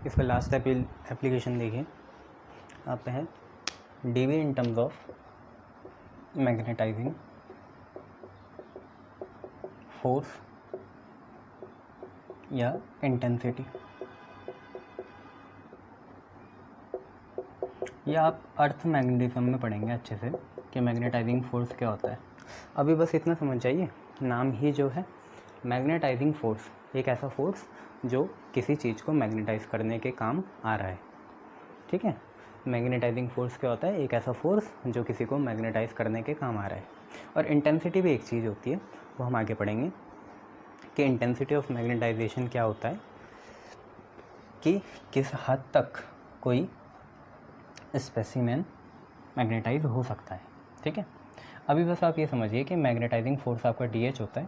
इसका last application देखिए, आप है dV in terms of magnetising force या इंटेंसिटी, या आप अर्थ मैग्नेटिज्म में पढ़ेंगे अच्छे से कि मैग्नेटाइजिंग फोर्स क्या होता है। अभी बस इतना समझ जाइए, नाम ही जो है मैग्नेटाइजिंग फोर्स, एक ऐसा फोर्स जो किसी चीज़ को मैग्नेटाइज करने के काम आ रहा है। ठीक है, मैग्नेटाइजिंग फोर्स क्या होता है? एक ऐसा फोर्स जो किसी को मैग्नेटाइज करने के काम आ रहा है। और इंटेंसिटी भी एक चीज़ होती है, वो हम आगे पढ़ेंगे कि इंटेंसिटी ऑफ मैग्नेटाइजेशन क्या होता है, कि किस हद तक कोई स्पेसिमेन मैग्नेटाइज हो सकता है। ठीक है, अभी बस आप ये समझिए कि मैग्नेटाइजिंग फोर्स आपका DH होता है,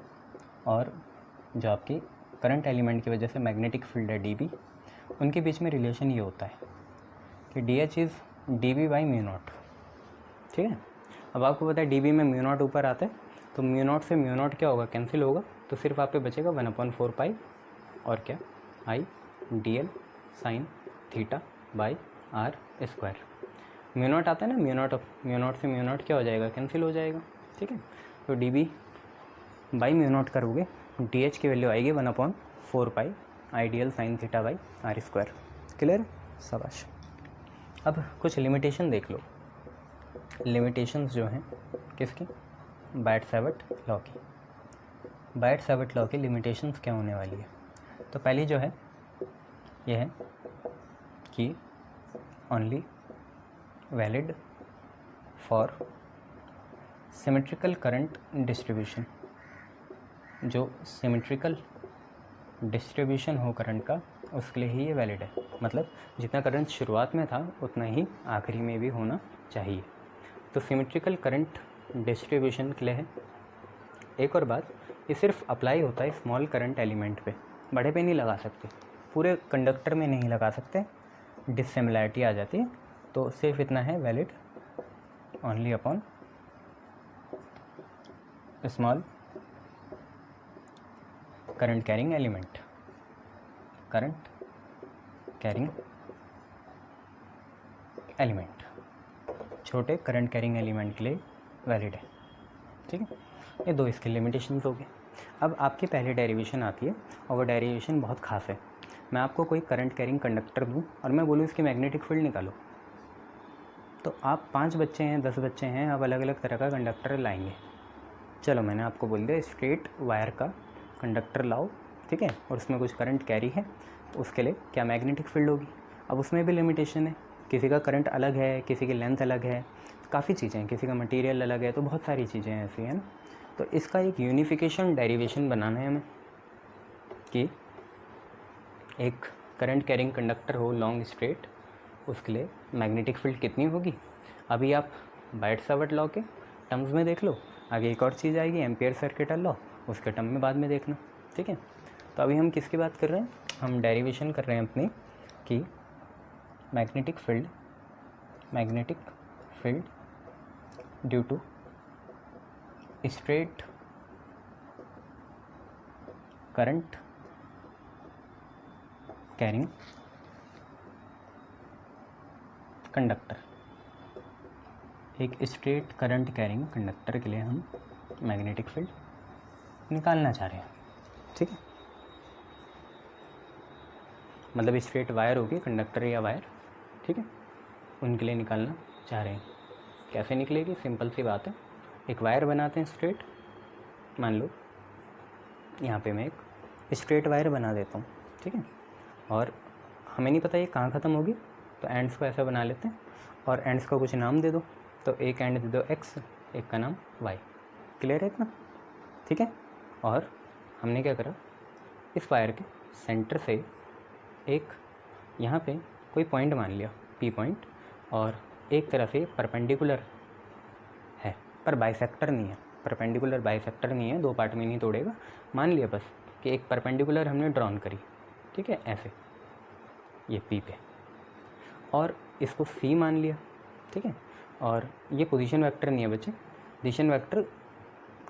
और जो आपकी करंट एलिमेंट की वजह से मैग्नेटिक फील्ड है DB, उनके बीच में रिलेशन ये होता है कि DH is DB by mu not. ठीक है, अब आपको पता है DB में म्यू नॉट ऊपर आता है, तो म्यू नॉट से म्यू नॉट क्या होगा? कैंसिल होगा, तो सिर्फ आप पे बचेगा 1/4 पाई और क्या I dl sine theta by are square. Mu naught आता है ना, म्यू नॉट से म्यू नॉट क्या हो जाएगा? कैंसिल हो जाएगा। ठीक है, तो DB बाई म्यू नॉट करोगे, DH की वैल्यू आएगी 1/4 pi I dl sine theta by are square. Clear? शाबाश। अब कुछ लिमिटेशन देख लो, लिमिटेशंस जो हैं किसकी? बायट-सैवर्ट लॉ की। बायट-सैवर्ट लॉ की लिमिटेशंस क्या होने वाली है? तो पहली जो है यह है कि only valid for symmetrical current distribution, जो सिमेट्रिकल डिस्ट्रीब्यूशन हो करंट का, उसके लिए ही ये वैलिड है। मतलब जितना करंट शुरुआत में था उतना ही आखिरी में भी होना चाहिए। तो सिमेट्रिकल करंट डिस्ट्रीब्यूशन के लिए है। एक और बात, ये सिर्फ अप्लाई होता है स्मॉल करंट एलिमेंट पे, बड़े पे नहीं लगा सकते, पूरे कंडक्टर में नहीं लगा सकते, डिसिमिलैरिटी आ जाती है। तो सिर्फ इतना है valid only upon small current carrying element, current carrying element, छोटे करंट कैरिंग एलिमेंट के लिए वैलिड है। ठीक है, ये दो इसके लिमिटेशंस हो गए। अब आपकी पहले डेरिवेशन आती है, और वो डेरिवेशन बहुत खास है। मैं आपको कोई करंट कैरिंग कंडक्टर दूँ और मैं बोलूँ इसकी मैग्नेटिक फील्ड निकालो, तो आप 5 बच्चे हैं, 10 बच्चे हैं, आप अलग अलग तरह का कंडक्टर लाएंगे। चलो मैंने आपको बोल दिया स्ट्रेट वायर का कंडक्टर लाओ, ठीक है, और उसमें कुछ करंट कैरी है, उसके लिए क्या मैग्नेटिक फील्ड होगी। अब उसमें भी लिमिटेशन है, किसी का करंट अलग है, किसी की लेंथ अलग है, काफ़ी चीज़ें हैं, किसी का मटेरियल अलग है, तो बहुत सारी चीज़ें हैं ऐसी, है ना। तो इसका एक यूनिफिकेशन डेरिवेशन बनाना है हमें कि एक करंट कैरिंग कंडक्टर हो लॉन्ग स्ट्रेट, उसके लिए मैग्नेटिक फील्ड कितनी होगी। अभी आप बायट-सैवर्ट लॉ के टर्म्स में देख लो, आगे एक और चीज़ आएगी एम्पियर सर्किटल लॉ, उसके टर्म में बाद में देखना। ठीक है, तो अभी हम किसकी बात कर रहे हैं? हम डेरिवेशन कर रहे हैं अपनी कि magnetic field due to straight current carrying conductor, एक स्ट्रेट करंट कैरिंग कंडक्टर के लिए हम मैग्नेटिक फील्ड निकालना चाह रहे हैं। ठीक है, मतलब स्ट्रेट वायर होगी, कंडक्टर या वायर, ठीक है, उनके लिए निकालना चाह रहे हैं। कैसे निकलेगी? सिंपल सी बात है, एक वायर बनाते हैं स्ट्रेट, मान लो यहाँ पे मैं एक स्ट्रेट वायर बना देता हूँ, ठीक है, और हमें नहीं पता ये कहाँ ख़त्म होगी, तो एंड्स को ऐसा बना लेते हैं और एंड्स को कुछ नाम दे दो। तो एक एंड दे दो x, एक का नाम y। क्लियर है इतना? ठीक है, और हमने क्या करा, इस वायर के सेंटर से एक यहाँ पे कोई पॉइंट मान लिया P पॉइंट, और एक तरह से परपेंडिकुलर है पर बाइसेक्टर नहीं है, परपेंडिकुलर बाइसेक्टर नहीं है, दो पार्ट में नहीं तोड़ेगा। मान लिया बस कि एक परपेंडिकुलर हमने ड्रॉन करी, ठीक है, ऐसे ये P पे, और इसको C मान लिया, ठीक है, और ये पोजीशन वेक्टर नहीं है बच्चे, पोजीशन वेक्टर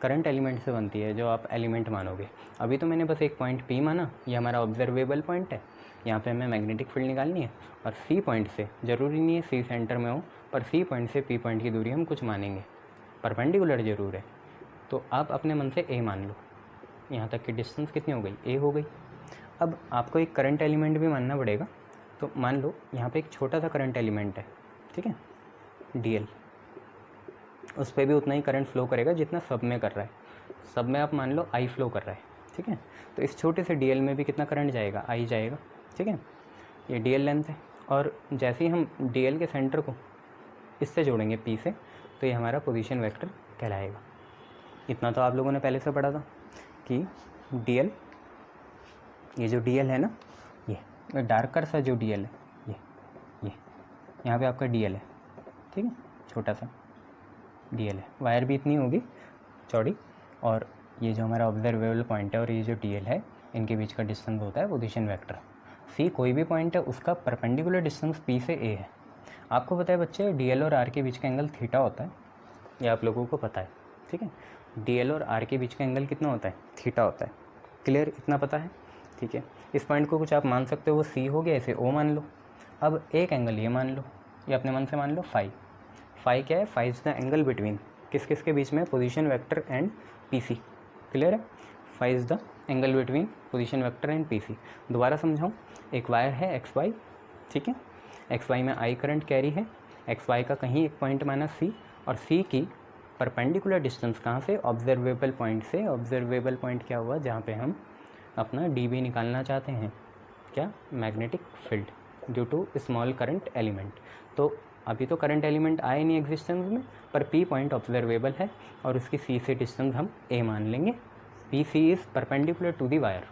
करंट एलिमेंट से बनती है जो आप एलिमेंट मानोगे। अभी तो मैंने बस एक पॉइंट P माना, ये हमारा ऑब्जर्वेबल पॉइंट है, यहाँ पे हमें मैग्नेटिक फील्ड निकालनी है और सी पॉइंट से, ज़रूरी नहीं है सी सेंटर में हो, पर सी पॉइंट से पी पॉइंट की दूरी हम कुछ मानेंगे, परपेंडिकुलर ज़रूर है। तो आप अपने मन से ए मान लो, यहाँ तक की डिस्टेंस कितनी हो गई, ए हो गई। अब आपको एक करंट एलिमेंट भी मानना पड़ेगा, तो मान लो यहाँ पे एक छोटा सा करंट एलिमेंट है, ठीक है, DL, उस पर भी उतना ही करंट फ्लो करेगा जितना सब में कर रहा है। सब में आप मान लो I फ्लो कर रहा है, ठीक है, तो इस छोटे से DL में भी कितना करंट जाएगा, I जाएगा, ठीक है। ये DL लेंथ है, और जैसे ही हम DL के सेंटर को इससे जोड़ेंगे P से, तो ये हमारा पोजीशन वेक्टर कहलाएगा। इतना तो आप लोगों ने पहले से पढ़ा था कि DL, ये जो DL है ना, ये डार्कर सा जो DL है, ये यहाँ पे आपका DL है, ठीक है, छोटा सा DL है, वायर भी इतनी होगी चौड़ी, और ये जो हमारा ऑब्जर्वेबल पॉइंट है और ये जो DL है, इनके बीच का डिस्टेंस होता है पोजीशन वेक्टर। C कोई भी पॉइंट है, उसका परपेंडिकुलर डिस्टेंस P से A है। आपको पता है बच्चे, DL और R के बीच का एंगल थीटा होता है, ये आप लोगों को पता है, ठीक है। DL और R के बीच का एंगल कितना होता है, थीटा होता है। क्लियर, इतना पता है, ठीक है। इस पॉइंट को कुछ आप मान सकते हो, वो C हो गया, इसे O मान लो। अब एक एंगल ये मान लो, ये अपने मन से मान लो फाई। फाई क्या है, phi is the angle between किस किस के बीच में, position vector and PC। Clear है, phi is the angle between position vector and PC। दोबारा समझाऊँ, एक वायर है XY, ठीक है, XY में I करंट कैरी है, XY का कहीं एक पॉइंट माना C, और C की परपेंडिकुलर डिस्टेंस कहाँ से, ऑब्जर्वेबल पॉइंट से। ऑब्जर्वेबल पॉइंट क्या हुआ, जहाँ पे हम अपना DB निकालना चाहते हैं, क्या, magnetic field due to small current element. तो अभी तो करंट एलिमेंट आए नहीं एग्जिस्टेंस में, पर P पॉइंट ऑब्जर्वेबल है और उसकी C से डिस्टेंस हम A मान लेंगे। PC is perpendicular to the wire.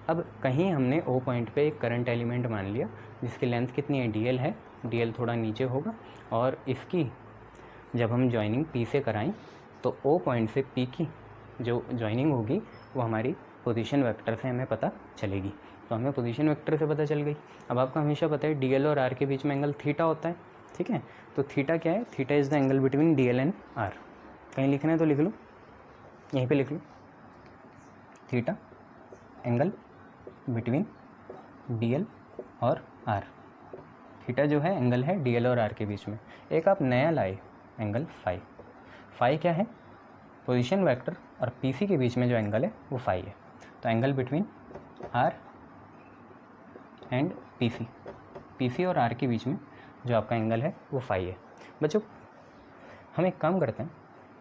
अब कहीं हमने O पॉइंट पे एक करंट एलिमेंट मान लिया जिसकी लेंथ कितनी है, DL है, DL थोड़ा नीचे होगा, और इसकी जब हम जॉइनिंग P से कराएं तो O पॉइंट से P की जो जॉइनिंग होगी वो हमारी पोजीशन वेक्टर से हमें पता चलेगी। तो हमें पोजीशन वेक्टर से पता चल गई। अब आपको हमेशा पता है DL और R के बीच में एंगल थीटा होता है, ठीक है। तो थीटा क्या है, theta is the angle between DL and R। कहीं लिखना है तो लिख लो, यहीं पे लिख लो, थीटा एंगल बिटवीन DL और R। थीटा जो है एंगल है DL और R के बीच में। एक आप नया लाए एंगल फाई। फाई क्या है, पोजीशन वेक्टर और PC के बीच में जो एंगल है वो फाई है। तो angle between R and PC और R के बीच में जो आपका एंगल है वो फाई है। बच्चों, हम एक काम करते हैं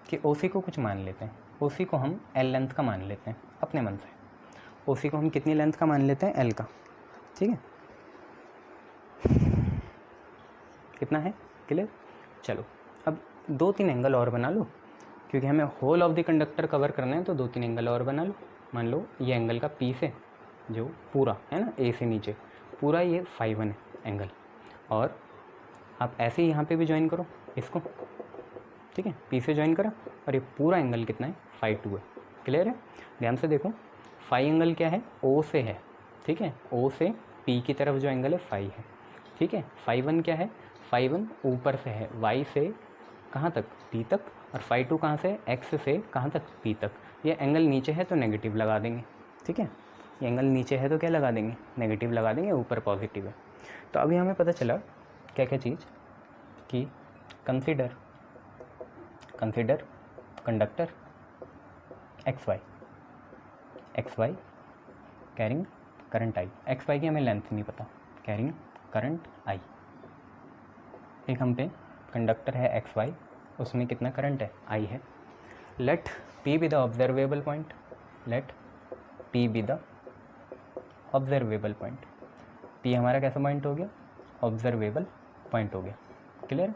कि OC को कुछ मान लेते हैं। OC को हम L लेंथ का मान लेते हैं अपने मन से। OC को हम कितनी लेंथ का मान लेते हैं, L का, ठीक है। कितना है, क्लियर। चलो अब 2-3 एंगल और बना लो, क्योंकि हमें whole of the conductor cover करना है, तो 2-3 एंगल और बना लो। मान लो ये एंगल का P से जो पूरा है ना, A से नीचे पूरा ये फाई 1 है एंगल, और आप ऐसे ही यहाँ पे भी ज्वाइन करो इसको, ठीक है, P से ज्वाइन करा, और ये पूरा एंगल कितना है, फाई 2 है। क्लियर है, ध्यान से देखो, फाई एंगल क्या है, O से है, ठीक है, O से P की तरफ जो एंगल है फाई है, ठीक है। फाई 1 क्या है, फाई 1 ऊपर से है, Y से कहाँ तक, P तक, और फाई 2 कहाँ से, X से कहाँ तक, P तक। ये एंगल नीचे है तो नेगेटिव लगा देंगे, ठीक है, ये एंगल नीचे है तो क्या लगा देंगे, नेगेटिव लगा देंगे, ऊपर पॉजिटिव है। तो अभी हमें पता चला क्या क्या चीज़, कि consider conductor XY carrying current I। XY की हमें लेंथ नहीं पता, कैरिंग करंट I। एक हम पे कंडक्टर है XY, उसमें कितना करंट है, I है। Let P be the observable point, let P be the observable point. P हमारा कैसा पॉइंट हो गया, ऑब्जर्वेबल पॉइंट हो गया। क्लियर,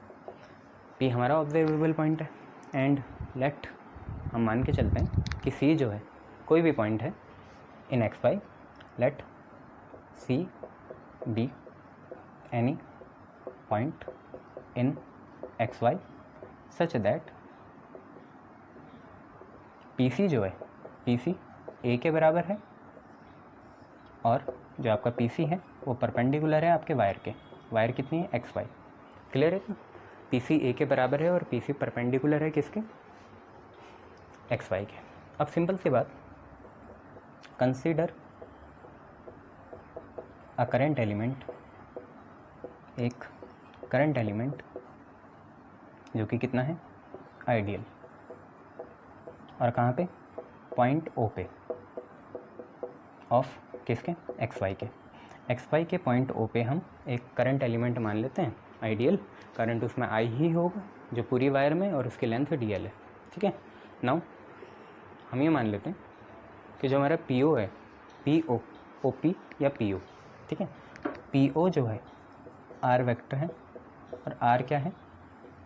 P हमारा ऑब्जर्वेबल पॉइंट है। एंड लेट, हम मान के चलते हैं कि C जो है कोई भी पॉइंट है in XY, let C be any point in XY such that PC जो है, PC A के बराबर है, और जो आपका PC है वो परपेंडिकुलर है आपके वायर के। वायर कितनी है, XY। क्लियर है ना, PC A के बराबर है और PC परपेंडिकुलर है किसके, XY के। अब सिंपल सी बात, कंसीडर करंट एलिमेंट, एक करंट एलिमेंट जो कि कितना है, आइडियल, और कहाँ पे, पॉइंट ओ पे ऑफ किसके, एक्स वाई के पॉइंट ओ पे हम एक करंट एलिमेंट मान लेते हैं आइडियल। करंट उसमें आई ही होगा जो पूरी वायर में, और उसकी लेंथ डी एल है। ठीक है, नाउ हम ये मान लेते हैं कि जो हमारा पी ओ है, पी ओ, ओ पी या पी ओ, ठीक है, पी ओ जो है आर वेक्टर है, और आर क्या है,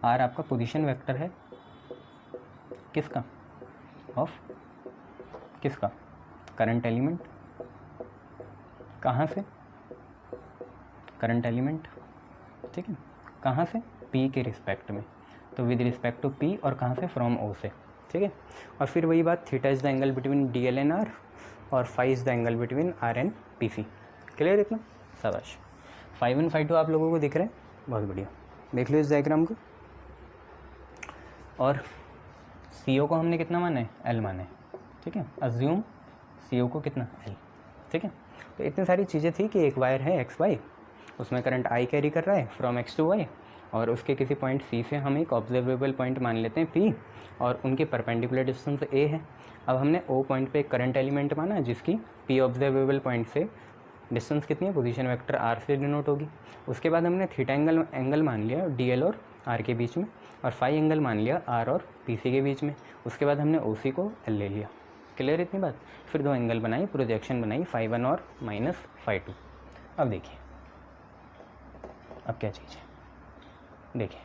आर आपका पोजीशन वेक्टर है किसका, ऑफ किसका, करंट एलिमेंट, कहाँ से, करंट एलिमेंट, ठीक है, कहाँ से, पी के रिस्पेक्ट में, तो विद रिस्पेक्ट टू पी, और कहाँ से, फ्रॉम ओ से। ठीक है, और फिर वही बात, theta is the angle between D L and R, और phi is the angle between R and P C. Clear इतना, शाबाश। 5 1 5 2 आप लोगों को दिख रहे हैं, बहुत बढ़िया, देख लो इस डायग्राम को। और सी ओ को हमने कितना माना है, एल माना है। ठीक है, अज्यूम सी ओ को कितना, एल। ठीक है, तो इतनी सारी चीज़ें थी कि एक वायर है एक्स वाई, उसमें करंट आई कैरी कर रहा है फ्रॉम एक्स टू वाई, और उसके किसी पॉइंट सी से हम एक ऑब्जर्वेबल पॉइंट मान लेते हैं पी, और उनकी परपेंडिकुलर डिस्टेंस ए है। अब हमने ओ पॉइंट पे एक करंट एलिमेंट माना जिसकी पी ऑब्जर्वेबल पॉइंट से डिस्टेंस कितनी है, पोजीशन वेक्टर आर से डिनोट होगी। उसके बाद हमने थीटा एंगल मान लिया डी एल और आर के बीच में, और फाई एंगल मान लिया आर और पी सी के बीच में। उसके बाद हमने ओ सी को एल ले लिया। क्लियर इतनी बात। फिर दो एंगल बनाई, प्रोजेक्शन बनाई, फाई 1 और माइनस फाई 2। अब देखिए अब क्या चीज़ है, देखिए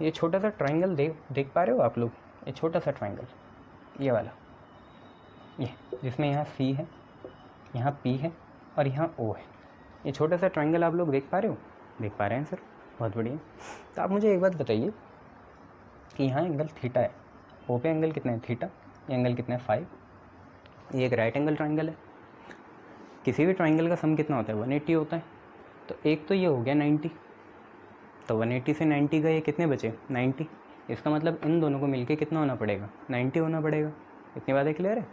ये छोटा सा ट्राइंगल देख पा रहे हो आप लोग, ये छोटा सा ट्राइंगल, ये वाला, ये जिसमें यहाँ सी है, यहाँ पी है, और यहाँ ओ है। ये छोटा सा ट्राइंगल आप लोग देख पा रहे हो, देख पा रहे हैं सर, बहुत बढ़िया। तो आप मुझे एक बात बताइए कि यहाँ एंगल थीटा है, ओ पे एंगल कितना है, थीटा, ये एंगल कितना है, फाई, ये एक राइट एंगल ट्राइंगल है। किसी भी ट्राइंगल का सम कितना होता है, 180 होता है। तो एक तो ये हो गया 90, तो 180 से 90 गए, कितने बचे, 90। इसका मतलब इन दोनों को मिलके कितना होना पड़ेगा, 90 होना पड़ेगा। इतनी बातें क्लियर है।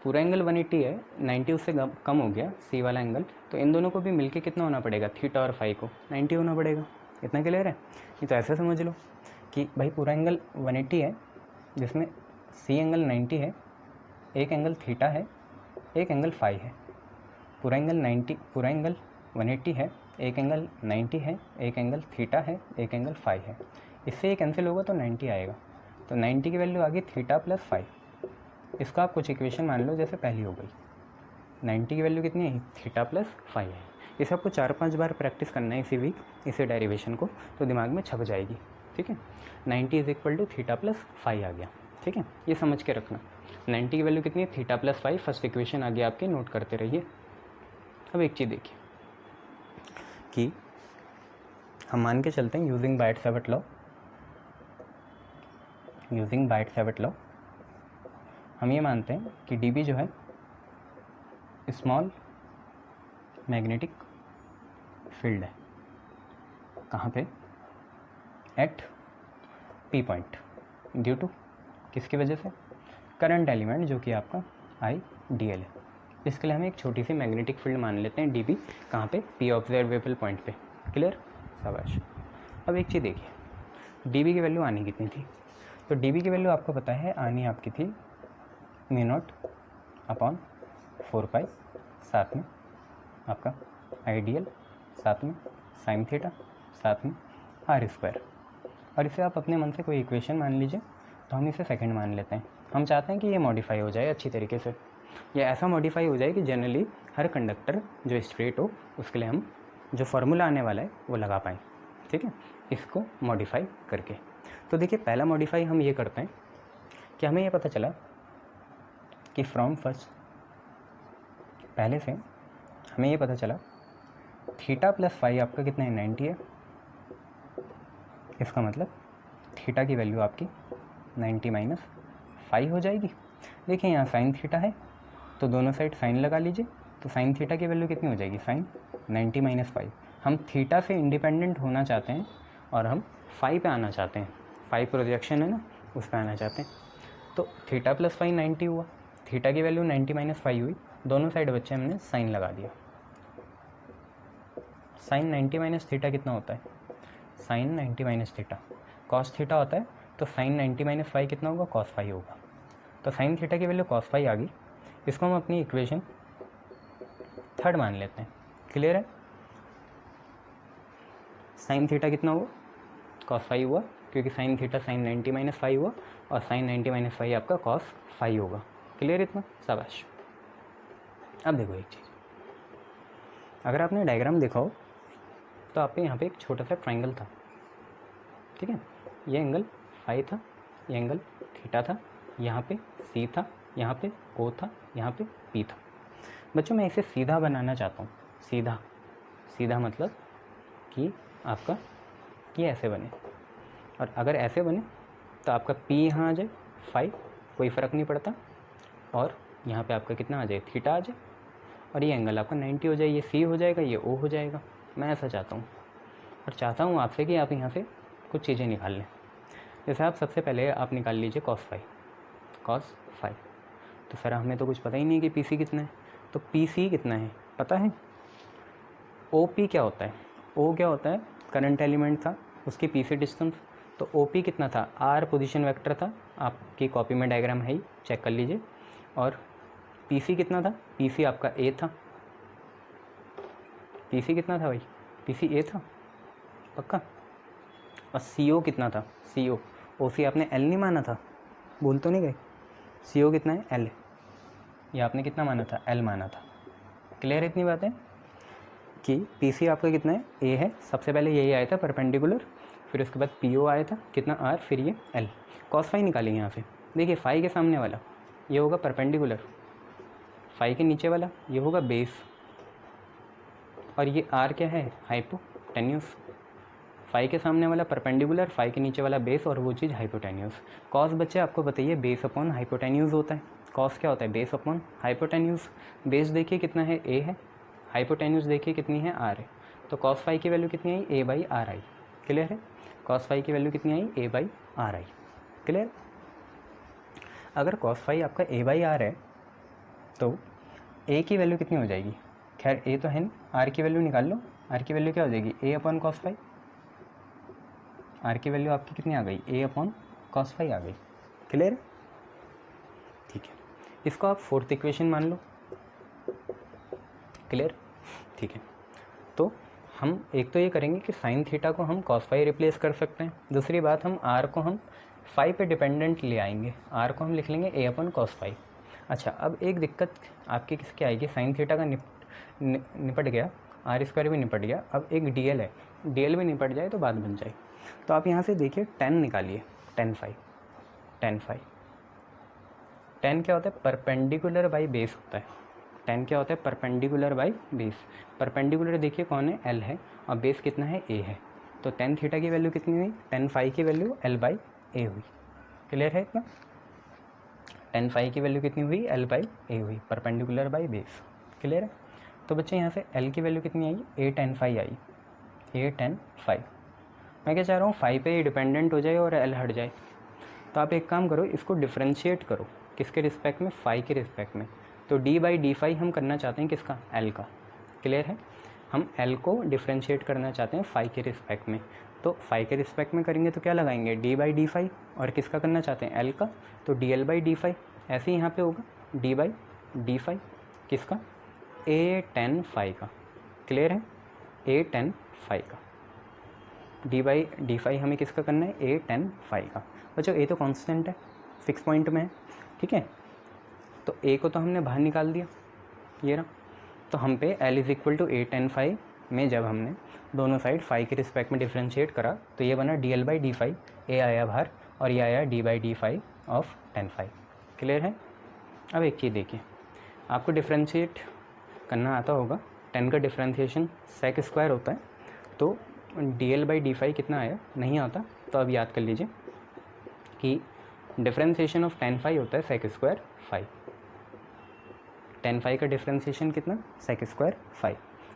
पूरा एंगल 180 है, 90 उससे कम हो गया सी वाला एंगल, तो इन दोनों को भी मिलके कितना होना पड़ेगा, थीटा और फाई को 90 होना पड़ेगा। इतना क्लियर है। ये तो ऐसे समझ लो कि भाई पूरा एंगल 180 है जिसमें सी एंगल 90 है, एक एंगल थीटा है, एक एंगल फाई है। पूरा एंगल 180 है, एक एंगल 90 है, एक एंगल थीटा है, एक एंगल फाई है। इससे ये कैंसिल होगा तो 90 आएगा। तो 90 की वैल्यू आ गई थीटा प्लस फाई। इसका आप कुछ इक्वेशन मान लो जैसे पहली हो गई। 90 की वैल्यू कितनी है, थीटा प्लस फाई है। इसे आपको 4-5 बार प्रैक्टिस करना है इसी वीक, इसे डेरिवेशन को, तो दिमाग में छप जाएगी। ठीक है, 90 is equal to theta plus phi आ गया। ठीक है, ये समझ के रखना। 90 की वैल्यू कितनी है, theta plus phi. First equation आ गया आपके, नोट करते रहिए। अब एक चीज़ देखिए कि हम मान के चलते हैं यूजिंग बायट-सैवर्ट लॉ, हम ये मानते हैं कि डीबी जो है स्मॉल मैग्नेटिक फील्ड है। कहाँ पे, at P point, due to किसकी वजह से, करंट एलिमेंट जो कि आपका आई डी एल है। इसके लिए हम एक छोटी सी मैग्नेटिक फील्ड मान लेते हैं डीबी, कहाँ पे, पी ऑब्जर्वेबल पॉइंट पे। क्लियर, शाबाश। अब एक चीज़ देखिए, डीबी की वैल्यू आनी कितनी थी, तो डीबी की वैल्यू आपको पता है आनी आपकी थी μ0/4 साथ में आपका आइडियल, साथ में साइन थीटा, साथ में आर स्क्वायर। और इसे आप अपने मन से कोई इक्वेशन मान लीजिए, तो हम इसे सेकंड मान लेते हैं। हम चाहते हैं कि ये मॉडिफाई हो जाए अच्छी तरीके से, या ऐसा मॉडिफाई हो जाए कि जनरली हर कंडक्टर जो स्ट्रेट हो उसके लिए हम जो फार्मूला आने वाला है वो लगा पाएँ। ठीक है, इसको मॉडिफाई करके। तो देखिए पहला मॉडिफाई हम ये करते हैं कि हमें ये पता चला कि फ्रॉम फर्स्ट, पहले से हमें ये पता चला थीटा प्लस फाई आपका कितना है, 90 है। इसका मतलब थीटा की वैल्यू आपकी 90 माइनस फाई हो जाएगी। देखिए यहाँ साइन थीटा है तो दोनों साइड साइन लगा लीजिए, तो साइन थीटा की वैल्यू कितनी हो जाएगी, साइन 90 माइनस फाई। हम थीटा से इंडिपेंडेंट होना चाहते हैं और हम फाई पे आना चाहते हैं, फाई प्रोजेक्शन है ना, उस पर आना चाहते हैं। तो थीटा प्लस फाई 90 हुआ, थीटा की वैल्यू 90 माइनस फाई हुई, दोनों साइड बच्चे हमने साइन लगा दिया। साइन 90 माइनस थीटा कितना होता है? Sine 90 minus theta cos theta होता है, तो साइन 90 माइनस फाइव कितना होगा? कॉस फाइव होगा। तो साइन थीटा की वैल्यू कॉस फाइव आ गई। इसको हम अपनी इक्वेशन 3 मान लेते हैं। क्लियर है? साइन थीटा कितना हुआ? कॉस फाइव हुआ, क्योंकि sign theta sign 90 minus five हुआ और साइन 90 माइनस फाइव आपका कॉस फाइव होगा। क्लियर इतना? शाबाश। अब देखो एक चीज़, अगर आपने डायग्राम देखा हो तो आपके यहाँ पे एक छोटा सा ट्राइंगल था, ठीक है। ये एंगल फाइव था, ये एंगल थीटा था, यहाँ पे सी था, यहाँ पे ओ था, यहाँ पे पी था। बच्चों मैं इसे सीधा बनाना चाहता हूँ। सीधा, सीधा मतलब कि आपका ये ऐसे बने, और अगर ऐसे बने तो आपका पी यहाँ आ जाए फाइव, कोई फ़र्क नहीं पड़ता, और यहाँ पे आपका कितना आ जाए? थीटा आ जाए, और ये एंगल आपका 90 हो जाए। ये सी हो जाएगा, ये ओ हो जाएगा। मैं ऐसा चाहता हूँ, और चाहता हूँ आपसे कि आप यहाँ से कुछ चीज़ें निकाल लें। जैसे आप सबसे पहले आप निकाल लीजिए कॉस फाइव। कॉस फाइव, तो सर हमें तो कुछ पता ही नहीं कि पी सी कितना है, तो पी सी कितना है पता है? ओ पी क्या होता है? ओ क्या होता है? करंट एलिमेंट था, उसकी पी से डिस्टेंस। तो ओ पी कितना था? आर पोजीशन वेक्टर था, आपकी कॉपी में डायग्राम है ही, चेक कर लीजिए। और पी सी कितना था? पी सी आपका ए था। पी सी कितना था भाई? पी सी ए था पक्का। और सी ओ कितना था? सी ओ, ओ सी आपने एल नहीं माना था, भूल तो नहीं गए? सी ओ कितना है? एल। ये आपने कितना माना था? एल माना था। क्लियर है इतनी बातें कि पी सी आपका कितना है? ए है। सबसे पहले यही आया था परपेंडिकुलर, फिर उसके बाद पी ओ आया था कितना? आर, फिर ये एल। कॉस फाई निकालेंगे यहाँ से। देखिए फाई के सामने वाला ये होगा परपेंडिकुलर, फाई के नीचे वाला ये होगा बेस, और ये आर क्या है? हाइपोटेन्यूस। फाई के सामने वाला परपेंडिकुलर, फाई के नीचे वाला बेस, और वो चीज़ हाइपोटेन्यूस। कॉस बच्चे आपको बताइए बेस अपॉन हाइपोटेन्यूस होता है। कॉस क्या होता है? Base upon hypotenuse. बेस देखिए कितना है? ए है। हाइपोटेन्यूस देखिए कितनी है? आर है। तो कॉस फाई की वैल्यू कितनी आई? ए बाई आर आई। क्लियर है? कॉस फाई की वैल्यू कितनी आई? ए बाई आर आई। क्लियर? अगर कॉस फाई आपका ए बाई आर है तो ए की वैल्यू कितनी हो जाएगी? खैर ए तो है नहीं, आर की वैल्यू निकाल लो। आर की वैल्यू क्या हो जाएगी? ए अपॉन कॉस फाई। आर की वैल्यू आपकी कितनी आ गई? ए अपॉन कॉस फाई आ गई। क्लियर है? ठीक है, इसको आप फोर्थ इक्वेशन मान लो। क्लियर? ठीक है, तो हम एक तो ये करेंगे कि साइन थीटा को हम कॉस फाई रिप्लेस कर सकते हैं। दूसरी बात, हम आर को हम फाई पे डिपेंडेंट ले आएंगे। आर को हम लिख लेंगे ए अपॉन कॉस फाई। अच्छा, अब एक दिक्कत आपकी किसकी आएगी? साइन थीटा का निपट गया, आर स्क्वायर भी निपट गया, अब एक डी एल है। डी एल भी निपट जाए तो बात बन जाए। तो आप यहाँ से देखिए टेन निकालिए, tan phi. Tan phi, tan क्या होता है? परपेंडिकुलर बाई बेस होता है। टेन क्या होता है? Perpendicular by base. परपेंडिकुलर देखिए कौन है? एल है, और बेस कितना है? ए है। तो टेन थीटा की वैल्यू कितनी हुई? टेन फाई की वैल्यू एल बाई ए हुई। क्लियर है इतना? टेन फाई की वैल्यू कितनी हुई? एल बाई ए हुई, परपेंडिकुलर बाई बेस। क्लियर है? तो बच्चे यहाँ से एल की वैल्यू कितनी आई? ए टेन फाई आई। ए टेन फाई। मैं क्या चाह रहा हूँ? फाई पे ही डिपेंडेंट हो जाए और एल हट जाए। तो आप एक काम करो, इसको डिफ्रेंशिएट करो। किसके रिस्पेक्ट में? फाई के रिस्पेक्ट में। तो डी बाई डी फाई हम करना चाहते हैं किसका? एल का। क्लियर है? हम एल को डिफ्रेंशिएट करना चाहते हैं फाई के रिस्पेक्ट में। तो फाई के रिस्पेक्ट में करेंगे तो क्या लगाएंगे? D by D phi. और किसका करना चाहते हैं? एल का, तो d L by D phi. ऐसे ही यहाँ पे होगा डी बाई डी फाई किसका? ए टेन फाई का। क्लियर है? ए टेन फाई का। डी बाई डी फाई हमें किसका करना है? ए टेन फाई का। बच्चों ए तो कांस्टेंट है, 6 पॉइंट में है, ठीक है। तो ए को तो हमने बाहर निकाल दिया, ये रहा। तो हम पे L is equal to A tan phi में जब हमने दोनों साइड फाई के रिस्पेक्ट में डिफ्रेंशिएट करा तो ये बना D L by D phi. A आया बाहर और ये आया D by D phi of tan phi. Clear है? अब एक चीज़ देखिए, आपको डिफ्रेंशिएट करना आता होगा। टेन का डिफ्रेंशिएशन सेक स्क्वायर होता है, तो d L by D phi कितना आया? नहीं आता। तो अब याद कर लीजिए कि डिफ्रेंशिएशन ऑफ टेन फाई होता है sec square phi. Tan phi का डिफ्रेंशिएशन कितना? Sec square phi.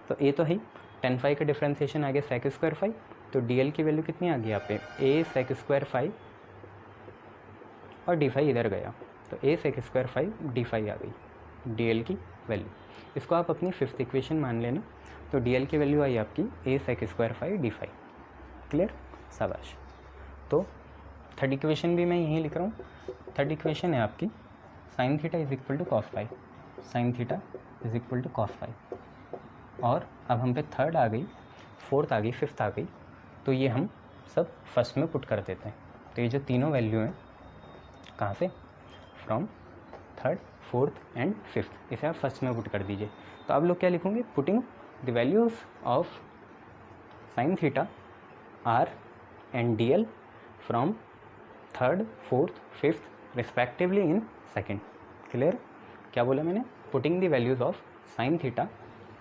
तो ए तो है, टेन फाई का डिफ्रेंशिएशन आ गया सेक स्क्वायर फाई। तो डी एल की वैल्यू कितनी आ गई यहाँ पे? ए सेक स्क्वायर फाई, और डी फाई इधर गया, तो a sec square phi d phi आ गई। डी एल की वैल्यू। इसको आप अपनी फिफ्थ इक्वेशन मान लेना। तो डी एल की वैल्यू आई आपकी a sec square phi d phi. Clear, शाबाश। तो थर्ड इक्वेशन भी मैं यहीं लिख रहा हूँ। थर्ड इक्वेशन है आपकी sine theta is equal to cos phi, sine theta is equal to cos phi. और अब हम पे थर्ड आ गई, फोर्थ आ गई, फिफ्थ आ गई, तो ये हम सब फर्स्ट में पुट कर देते हैं। तो ये जो तीनों वैल्यू हैं कहाँ से, from third, fourth and fifth, इसे आप फर्स्ट में पुट कर दीजिए। तो आप लोग क्या लिखोगे, putting the values of sine theta r and d l from third, fourth, fifth respectively in second. Clear, क्या बोला मैंने, putting the values of sine theta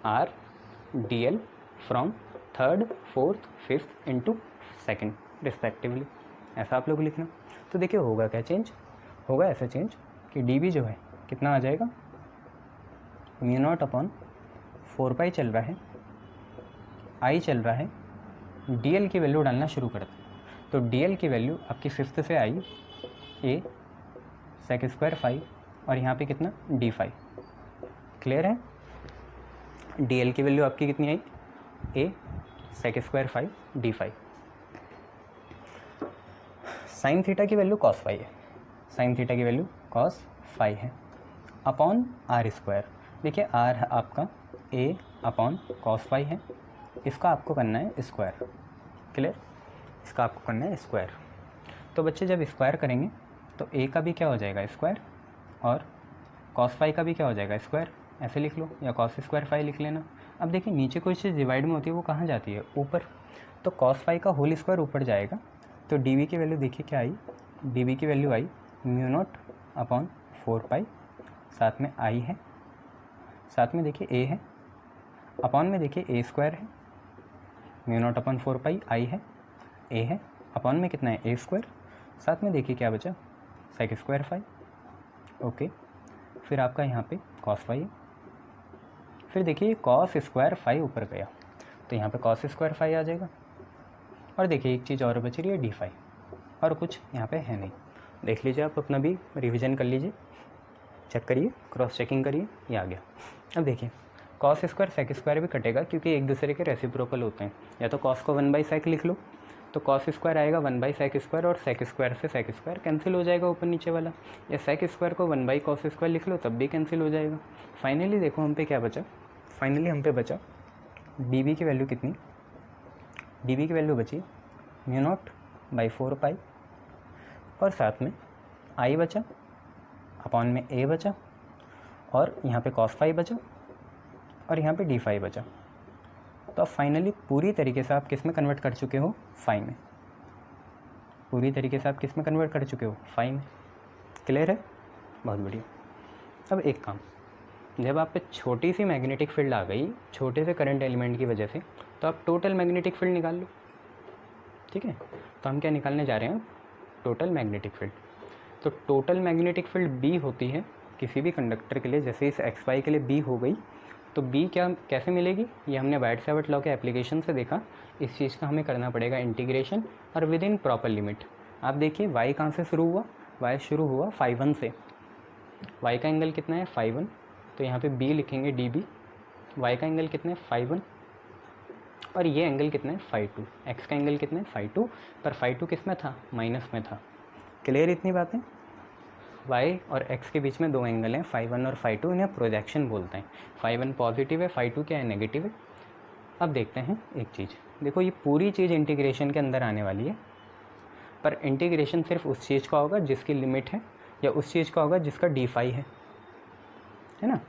r d l from third, fourth, fifth into second respectively, ऐसा आप लोग लिखना। तो देखिए होगा क्या चेंज, होगा ऐसा चेंज कि डी बी जो है कितना आ जाएगा, म्यू नॉट अपॉन 4 पाई चल रहा है, आई चल रहा है, डी एल की वैल्यू डालना शुरू करते हैं। तो डी एल की वैल्यू आपकी फिफ्थ से आई ए सेक स्क्वायर फाई और यहाँ पे कितना डी फाई। क्लियर है, डी एल की वैल्यू आपकी कितनी आई, a sec square phi d phi. Sine theta की वैल्यू कॉस फाई है, साइन थीटा की वैल्यू कॉस फाई है, अपॉन आर स्क्वायर। देखिए आर आपका ए अपॉन कॉस फाई है, इसका आपको करना है स्क्वायर। क्लियर, इसका आपको करना है स्क्वायर। तो बच्चे जब स्क्वायर करेंगे तो ए का भी क्या हो जाएगा स्क्वायर और कॉस फाई का भी क्या हो जाएगा स्क्वायर, ऐसे लिख लो, या कॉस स्क्वायर फाई लिख लेना। अब देखिए नीचे कोई चीज़ डिवाइड में होती है वो कहाँ जाती है, ऊपर। तो कॉस फाई का होल स्क्वायर ऊपर जाएगा। तो डी वी की वैल्यू देखिए क्या आई, डी वी की value I mu not upon 4 पाई, साथ में आई है, साथ में देखिए ए है, अपॉन में देखिए ए स्क्वायर है, म्यू नॉट अपॉन 4 पाई, आई है, ए है, अपॉन में कितना है ए स्क्वायर, साथ में देखिए क्या बचा सेक स्क्वायर फाई। ओके, फिर आपका यहाँ पे कॉस फाई है, फिर देखिए कॉस स्क्वायर फाई ऊपर गया तो यहाँ पे कॉस स्क्वायर फाई आ जाएगा। और देखिए एक चीज़ और बच रही है डी फाई, और कुछ यहाँ पे है नहीं। देख लीजिए आप अपना भी रिवीजन कर लीजिए, चेक करिए, क्रॉस चेकिंग करिए, ये आ गया। अब देखिए कॉस स्क्वायर सेक स्क्वायर भी कटेगा क्योंकि एक दूसरे के रेसिप्रोकल होते हैं। या तो कॉस को 1 बाई सेक लिख लो, तो कॉस स्क्वायर आएगा 1 बाई सेक स्क्वायर और सेक स्क्वायर से सेक स्क्वायर कैंसिल हो जाएगा ऊपर नीचे वाला, या सेक स्क्वायर को 1 बाई कॉस स्क्वायर लिख लो तब भी कैंसिल हो जाएगा। फाइनली देखो हम पे क्या बचा, फाइनली हम पे बचा डी बी की वैल्यू कितनी, डी बी की वैल्यू बची म्यू नॉट बाई 4 पाई और साथ में आई बचा, अपॉन में ए बचा, और यहाँ पे कॉस फाई बचा, और यहाँ पे डी फाई बचा। तो अब फाइनली पूरी तरीके से आप किस में कन्वर्ट कर चुके हो, फाई में। पूरी तरीके से आप किस में कन्वर्ट कर चुके हो, फाई में। क्लियर है, बहुत बढ़िया। अब एक काम, जब आप पे छोटी सी मैग्नेटिक फील्ड आ गई छोटे से करंट एलिमेंट की वजह से, तो आप टोटल मैग्नेटिक फील्ड निकाल लो। ठीक है, तो हम क्या निकालने जा रहे हैं, टोटल मैग्नेटिक फील्ड। तो टोटल मैग्नेटिक फील्ड बी होती है किसी भी कंडक्टर के लिए, जैसे इस एक्स वाई के लिए बी हो गई, तो बी क्या कैसे मिलेगी, ये हमने वाइट-सावर्ट लॉ के एप्लीकेशन से देखा। इस चीज़ का हमें करना पड़ेगा इंटीग्रेशन और विद इन प्रॉपर लिमिट। आप देखिए वाई कहाँ से शुरू हुआ, वाई शुरू हुआ φ1 से, वाई का एंगल कितना है φ1, तो यहाँ पे बी लिखेंगे डी बी। वाई का एंगल कितना है φ1 और ये एंगल कितना है φ2, एक्स का एंगल कितना है φ2, पर φ2 किस में था, माइनस में था। क्लियर इतनी बातें। y और x के बीच में दो एंगल हैं φ1 और φ2, इन्हें प्रोजेक्शन बोलते हैं। φ1 पॉजिटिव है, φ2 क्या है, नेगेटिव है। अब देखते हैं एक चीज़, देखो ये पूरी चीज़ इंटीग्रेशन के अंदर आने वाली है, पर इंटीग्रेशन सिर्फ उस चीज़ का होगा जिसकी लिमिट है, या उस चीज़ का होगा जिसका डी फाई है ना।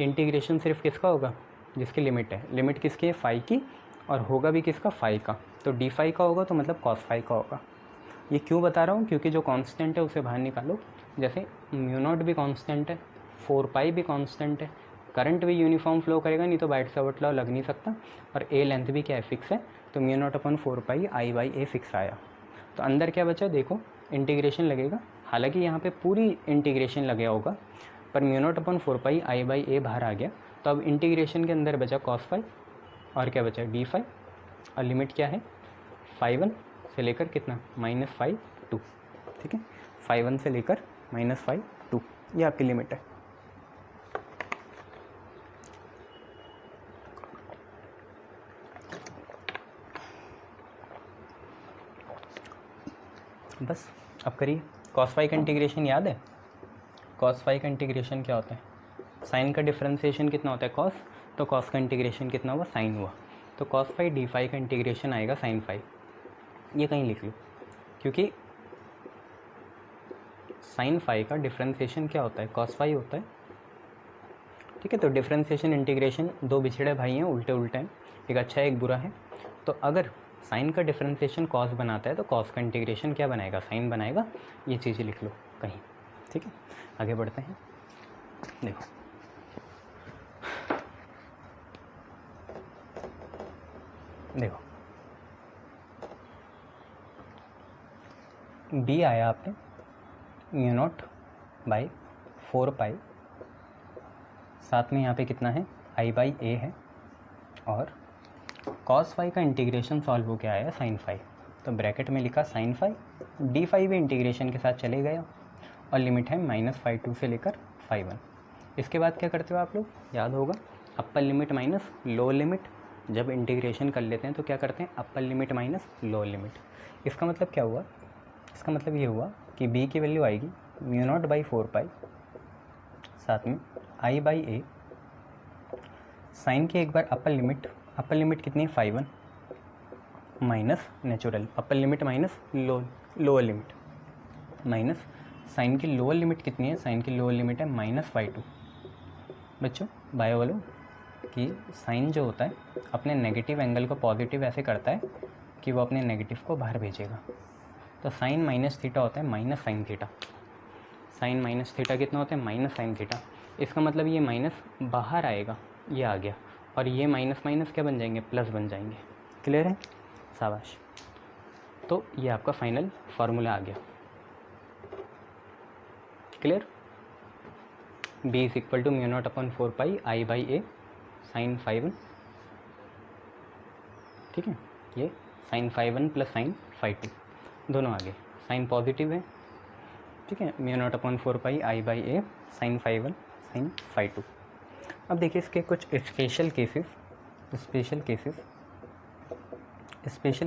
इंटीग्रेशन सिर्फ किसका होगा, जिसकी लिमिट है। लिमिट किसकी है, फाई की, और होगा भी किसका, फाई का। तो डी फाई का होगा तो मतलब कॉस फाई का होगा। ये क्यों बता रहा हूँ, क्योंकि जो कांस्टेंट है उसे बाहर निकालो। जैसे म्यू नॉट भी कांस्टेंट है, 4 पाई भी कांस्टेंट है, करंट भी यूनिफॉर्म फ्लो करेगा, नहीं तो वाइट-सावर्ट लॉ लग नहीं सकता, और ए लेंथ भी क्या है, फिक्स है। तो mu not upon 4 pi I by a fix आया। तो अंदर क्या बचा, देखो इंटीग्रेशन लगेगा, हालांकि यहाँ पे पूरी इंटीग्रेशन लगे होगा, पर mu not upon 4 pi I by a बाहर आ गया। तो अब इंटीग्रेशन के अंदर बचा कॉस फाई, और क्या बचा, डी फाई, और लिमिट क्या है, φ1 से लेकर कितना, -φ2। ठीक है, φ1 से लेकर -φ2, ये आपकी लिमिट है। बस अब करिए। कॉस फाई का इंटीग्रेशन याद है? कॉस फाई का इंटीग्रेशन क्या होता है? साइन का डिफ्रेंसिएशन कितना होता है? कॉस, तो कॉस का इंटीग्रेशन कितना हुआ? साइन हुआ। तो कॉस फाई डी फाई का इंटीग्रेशन आएगा साइन फाई। ये कहीं लिख लो, क्योंकि साइन फाई का डिफ्रेंसिएशन क्या होता है? कॉस फाई होता है। ठीक है, तो डिफ्रेंसिएशन इंटीग्रेशन दो बिछड़े भाई हैं, उल्टे उल्टे हैं, एक अच्छा है एक बुरा है। तो अगर साइन का डिफ्रेंसिएशन कॉस बनाता है तो कॉस का इंटीग्रेशन क्या बनाएगा? साइन बनाएगा। ये चीज़ें लिख लो कहीं। ठीक है, आगे बढ़ते हैं। देखो देखो बी आया आपने म्यू नॉट बाई 4 पाई, साथ में यहाँ पे कितना है? आई बाई ए है, और कॉस फाई का इंटीग्रेशन सॉल्व हो क्या आया? Sine phi. तो ब्रैकेट में लिखा साइन फाई, डी फाई भी इंटीग्रेशन के साथ चले गया, और लिमिट है -φ2 से लेकर φ1। इसके बाद क्या करते हो आप लोग? याद होगा, upper limit minus lower limit. जब इंटीग्रेशन कर लेते हैं तो क्या करते हैं? Upper limit minus lower limit. इसका मतलब क्या हुआ? इसका मतलब ये हुआ कि b की वैल्यू आएगी म्यू नॉट बाई 4 पाई, साथ में i बाई ए, साइन की एक बार अप्पर लिमिट कितनी है? φ1 minus natural, upper limit minus lower limit, minus sine की लोअर लिमिट कितनी है? साइन की लोअर लिमिट है -φ2। बच्चों बायो वालों कि साइन जो होता है अपने नेगेटिव एंगल को पॉजिटिव ऐसे करता है कि वो अपने नेगेटिव को बाहर भेजेगा। तो साइन माइनस थीटा होता है minus sine theta. Sine minus theta कितना होता है? Minus sine theta. इसका मतलब ये माइनस बाहर आएगा, ये आ गया, और ये माइनस माइनस क्या बन जाएंगे? प्लस बन जाएंगे। क्लियर है? शाबाश। तो ये आपका फाइनल फार्मूला आ गया। Clear? b is equal to mu not upon 4 pi I by a sine φ1। ठीक है, ये साइन φ1 प्लस साइन φ2 दोनों आगे, साइन पॉजिटिव है। ठीक है, mu not upon 4 pi I by a sine φ1 sine φ2। अब देखिए इसके कुछ स्पेशल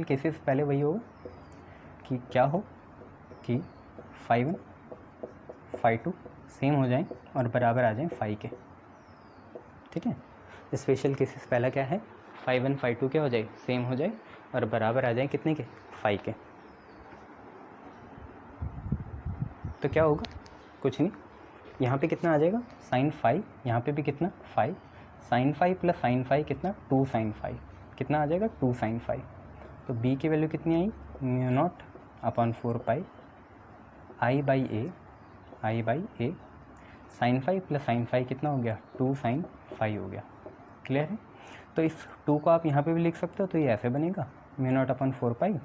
केसेस पहले वही होगा कि क्या हो कि φ1 φ2 सेम हो जाएं और बराबर आ जाएं फाई के। ठीक है, स्पेशल केसेस पहला क्या है? φ1 φ2 क्या हो जाए? सेम हो जाए और बराबर आ जाए कितने के? फाई के। तो क्या होगा? कुछ नहीं, यहाँ पे कितना आ जाएगा? साइन फाई, यहाँ पे भी कितना? Phi. Sine phi plus sine phi कितना? 2 साइन फाई। कितना आ जाएगा? 2 साइन फाई। तो b की वैल्यू कितनी आई? Mu not upon 4 pi I by a sine phi plus sine phi कितना हो गया? 2 साइन फाई हो गया। क्लियर है? तो इस 2 को आप यहाँ पे भी लिख सकते हो, तो ये ऐसे बनेगा mu not upon 4 pi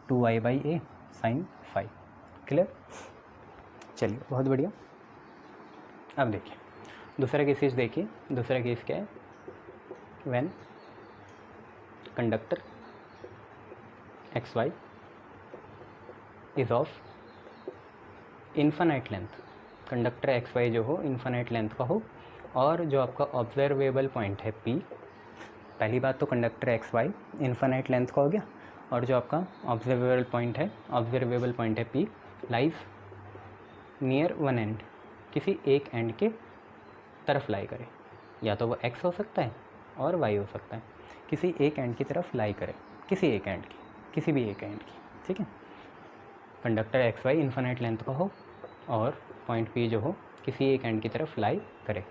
2 I by a sine phi. Clear? चलिए बहुत बढ़िया। अब देखिए दूसरा केस देखिए। दूसरा केस क्या है? When conductor X Y is of infinite length. Conductor X Y जो हो इन्फानाइट लेंथ का हो, और जो आपका ऑब्जर्वेबल पॉइंट है P, पहली बात तो conductor X Y infinite length का हो गया, और जो आपका ऑब्जर्वेबल पॉइंट है P lies near one end, किसी एक एंड के तरफ लाई करे, या तो वो x हो सकता है और y हो सकता है, किसी एक एंड की तरफ लाई करे, किसी भी एक एंड की। ठीक है, conductor X Y infinite length का हो और पॉइंट P जो हो किसी एक एंड की तरफ लाई करे।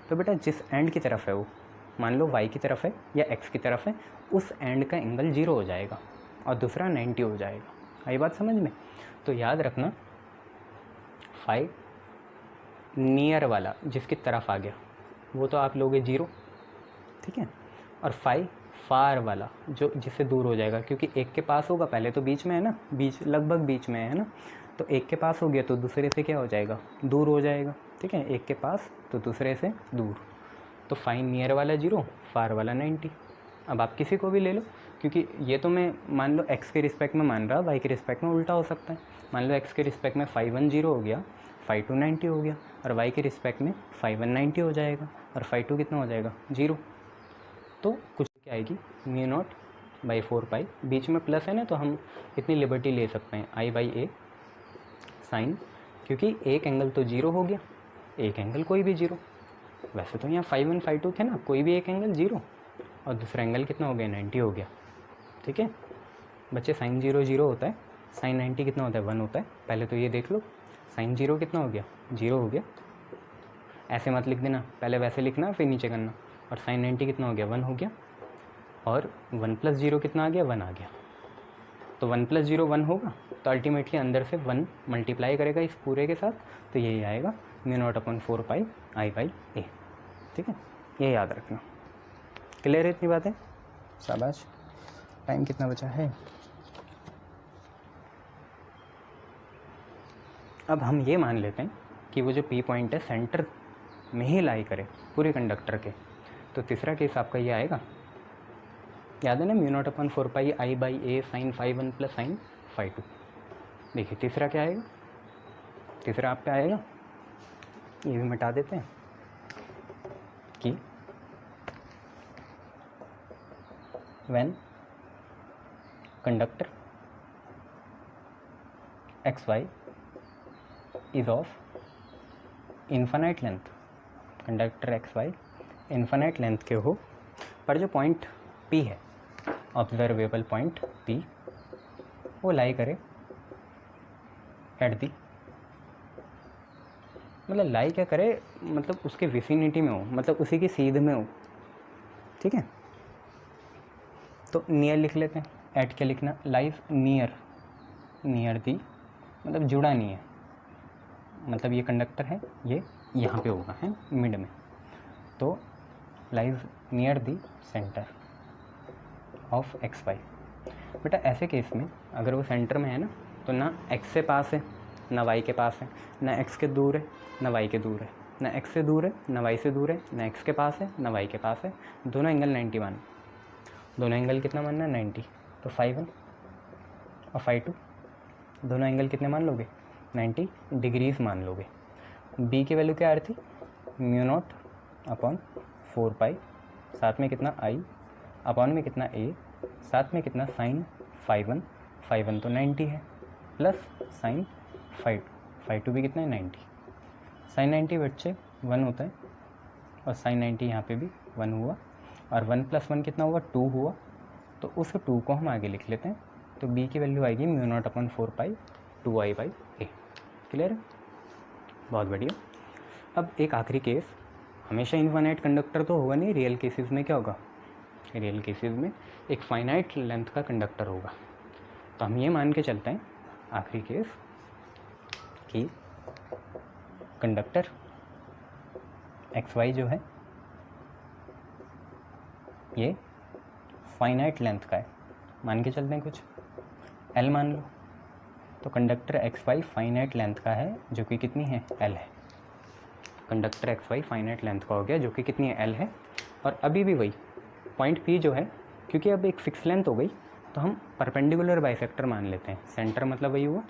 तो बेटा जिस एंड की तरफ है वो, मान लो y की तरफ है या x की तरफ है, उस एंड का एंगल 0 हो जाएगा और दूसरा 90 हो जाएगा। आई बात समझ में? तो याद रखना, फाई नियर वाला जिसकी तरफ आ गया वो तो आप लोगे 0, ठीक है, और फाई फार वाला जो जिससे दूर हो जाएगा, क्योंकि एक के पास होगा, पहले तो बीच में है ना, लगभग बीच में है ना, तो एक के पास हो गया तो दूसरे से क्या हो जाएगा? दूर हो जाएगा। ठीक है, एक के पास तो दूसरे से दूर, तो फाई नियर वाला 0, फार वाला 90। अब आप किसी को भी ले लो, क्योंकि ये तो मैं मान लो x के रिस्पेक्ट में मान रहा, y के रिस्पेक्ट में उल्टा हो सकता है। मान लो x के रिस्पेक्ट में φ1 0 हो गया, φ2 90 हो गया, और y के रिस्पेक्ट में φ1 90 हो जाएगा और φ2 कितना हो जाएगा? 0। तो कुछ क्या आएगी? μ0 बाई 4 पाई, बीच में प्लस है ना, तो हम इतनी लिबर्टी ले सकते हैं, i बाई ए साइन, क्योंकि एक एंगल तो 0 हो गया, एक एंगल कोई भी 0, वैसे तो यहाँ φ1 φ2 थे ना, कोई भी एक एंगल 0 और दूसरा एंगल कितना हो गया 90 हो गया। ठीक है बच्चे, साइन 0 0 होता है, साइन 90 कितना होता है 1 होता है। पहले तो ये देख लो, साइन 0 कितना हो गया 0 हो गया, ऐसे मत लिख देना, पहले वैसे लिखना फिर नीचे करना। और साइन 90 कितना हो गया 1 हो गया, और 1 + 0 कितना आ गया 1 आ गया। तो 1 + 0 1 होगा, तो अल्टीमेटली अंदर से 1 मल्टीप्लाई करेगा इस पूरे के साथ, तो यही आएगा μ0/4πi/a। ठीक है, ये याद रखना। क्लियर है इतनी बातें? शाबाश। टाइम कितना बचा है? अब हम ये मान लेते हैं कि वो जो P पॉइंट है सेंटर में ही लाई करे पूरे कंडक्टर के, तो तीसरा केस आपका ये आएगा, याद है ना, μ0/4πi/a sin φ1 + sin φ2। देखिए तीसरा क्या आएगा, तीसरा आप पे आएगा, ये भी मिटा देते हैं कि when conductor xy is of infinite length, conductor xy infinite length के हो, पर जो पॉइंट P है, ऑब्जर्वेबल पॉइंट P, वो लाई करे एट दी, मतलब लाई क्या करे, मतलब उसके विसिनिटी में हो, मतलब उसी की सीध में हो। ठीक है, तो नियर लिख लेते हैं, एट क्या लिखना, लाइज नियर, नियर दी मतलब जुड़ा नहीं है, मतलब ये कंडक्टर है, ये यहाँ पे होगा, है मिड में, तो lies near the centre of X Y. बेटा ऐसे केस में अगर वो सेंटर में है ना, तो ना एक्स से पास है ना वाई के पास है, ना एक्स के दूर है ना वाई के दूर है, ना एक्स से दूर है ना वाई से दूर है, ना एक्स के पास है ना वाई के पास है, दोनों एंगल 90 मान, दोनों एंगल कितना मानना है 90, तो φ1 और φ2 दोनों एंगल कितने मान लोगे 90 डिग्रीज मान लोगे। बी की वैल्यू क्या आ रही थी, μ0/4π, साथ में कितना आई, अपॉन में कितना ए, साथ में कितना साइन φ1, φ1 तो 90 है, प्लस साइन φ2, φ2 भी कितना है 90, साइन 90 बच्चे 1 होता है, और साइन 90 यहाँ पे भी 1 हुआ, और 1 + 1 कितना हुआ 2 हुआ, तो उस 2 को हम आगे लिख लेते हैं, तो b की वैल्यू आएगी μ0/4π 2i/a। क्लियर है? बहुत बढ़िया। अब एक आखिरी केस, हमेशा इनफाइनाइट कंडक्टर तो होगा नहीं, रियल केसेस में क्या होगा, रियल केसेस में एक फाइनाइट लेंथ का कंडक्टर होगा। तो हम ये मान के चलते हैं आखिरी केस कि कंडक्टर XY जो है ये फाइनाइट लेंथ का है, मान के चलते हैं कुछ L मान लो, तो कंडक्टर XY फाइनाइट लेंथ का है, जो कि कितनी है L है, कंडक्टर XY फाइनाइट लेंथ का हो गया, जो कि कितनी है L है। और अभी भी वही पॉइंट P जो है, क्योंकि अब एक फिक्स लेंथ हो गई, तो हम परपेंडिकुलर बाइसेक्टर मान लेते हैं, सेंटर मतलब वही हुआ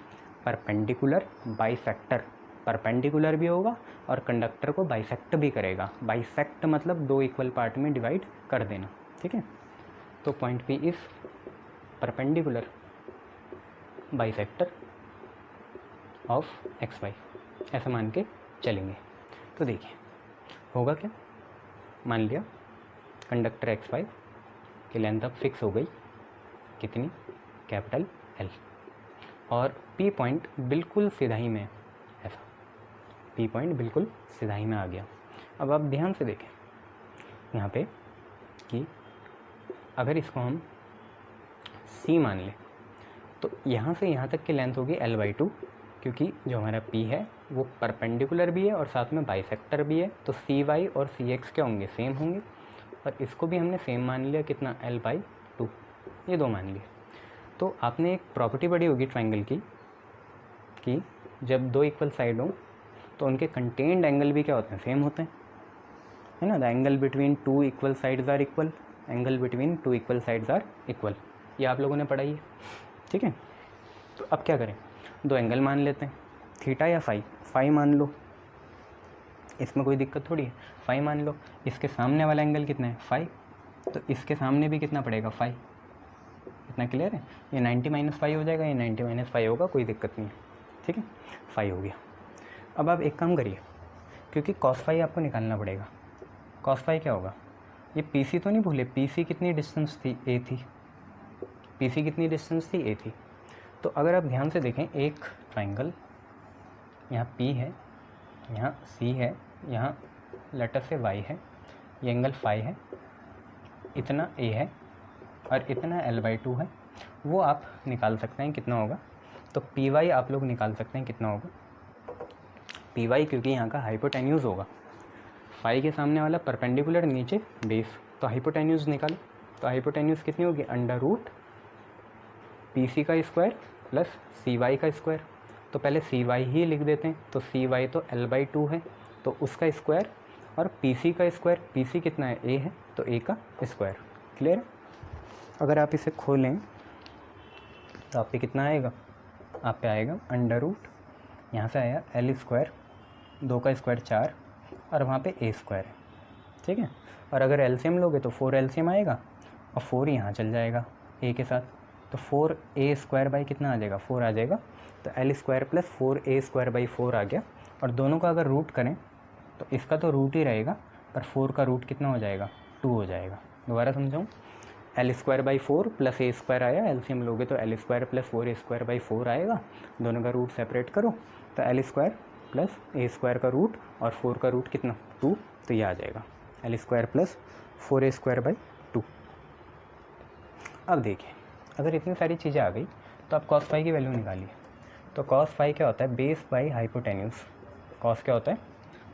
परपेंडिकुलर बाइसेक्टर, परपेंडिकुलर भी होगा और कंडक्टर को बाइसेक्ट भी करेगा, बाइसेक्ट मतलब 2 इक्वल पार्ट में डिवाइड कर देना। ठीक है, तो point P is perpendicular bisector of XY, ऐसा मान के चलेंगे। तो देखिए होगा क्या, मान लिया कंडक्टर XY की लेंथ अब फिक्स हो गई, कितनी, कैपिटल L, और P पॉइंट बिल्कुल सिधाई में, ऐसा P पॉइंट बिल्कुल सिधाई में आ गया। अब आप ध्यान से देखें यहाँ पे कि अगर इसको हम C मान लें, तो यहाँ से यहाँ तक की लेंथ होगी L/2, क्योंकि जो हमारा P है वो परपेंडिकुलर भी है और साथ में बाइसेक्टर भी है, तो CY और CX क्या होंगे, सेम होंगे, और इसको भी हमने सेम मान लिया, कितना L/2, ये 2 मान लिए। तो आपने एक प्रॉपर्टी पढ़ी होगी ट्राइंगल की कि जब 2 इक्वल साइड हों तो उनके कंटेन्ड एंगल भी क्या होते हैं, सेम होते हैं, है ना, the angle between 2 equal sides are equal, angle between 2 equal sides are equal, ये आप लोगों ने पढ़ाई है। ठीक है, तो अब क्या करें, 2 एंगल मान लेते हैं, थीटा या फाई मान लो, इसमें कोई दिक्कत थोड़ी है, फाई मान लो। इसके सामने वाला एंगल कितना है फाई, तो इसके सामने भी कितना पड़ेगा फाई, इतना क्लियर है, ये 90 - फाई हो जाएगा, ये 90 - फाई होगा, कोई दिक्कत नहीं है। ठीक है, फाई हो गया। अब आप एक काम करिए, क्योंकि कॉस फाई आपको निकालना पड़ेगा। कॉस फाई क्या होगा, ये पी सी तो नहीं भूले, पी सी कितनी डिस्टेंस थी, ए थी, पी सी कितनी डिस्टेंस थी, ए थी। तो अगर आप ध्यान से देखें, एक ट्राइंगल यहाँ पी है, यहाँ सी है, यहाँ लेटर से वाई है, ये एंगल फाई है, इतना ए है और इतना l/2 है, वो आप निकाल सकते हैं कितना होगा। तो पी वाई आप लोग निकाल सकते हैं कितना होगा, पी वाई, क्योंकि यहाँ का हाइपोटेन्यूज होगा, फाई के सामने वाला परपेंडिकुलर, नीचे बेस, तो हाइपोटेन्यूज निकालो। तो हाइपोटेन्यूज कितनी होगी, अंडर रूट पी सी का स्क्वायर प्लस सी वाई का स्क्वायर। तो पहले सी वाई ही लिख देते हैं, तो सी वाई तो l/2 है, तो उसका स्क्वायर, और पी सी का स्क्वायर, पी सी कितना है, ए है, तो ए का स्क्वायर। क्लियर। अगर आप इसे खोलें तो आप पे कितना आएगा, आप पे आएगा अंडर रूट, यहाँ से आया l², 2 का स्क्वायर 4, और वहाँ पे a² है, ठीक है। और अगर एलसीएम लोगे तो 4 एलसीएम आएगा, और 4 यहाँ चल जाएगा a के साथ, तो 4a² बाई कितना आ जाएगा, 4 आ जाएगा। तो l² प्लस 4a²/4 आ गया। और दोनों का अगर रूट करें तो इसका तो रूट ही रहेगा, पर 4 का रूट कितना हो जाएगा, 2 हो जाएगा। दोबारा समझाऊँ, l²/4 प्लस a² आया, एलसीएम लोगे तो l² प्लस 4a²/4 आएगा, दोनों का रूट सेपरेट करो, तो l² प्लस a² का रूट और 4 का रूट कितना, 2, तो ये आ जाएगा l² प्लस 4a²/2। अब देखिए, अगर इतनी सारी चीज़ें आ गई तो आप कॉस फाई की वैल्यू निकालिए। तो कॉस फाई क्या होता है, बेस बाई हाइपोटेन्यूज। कॉस क्या होता है,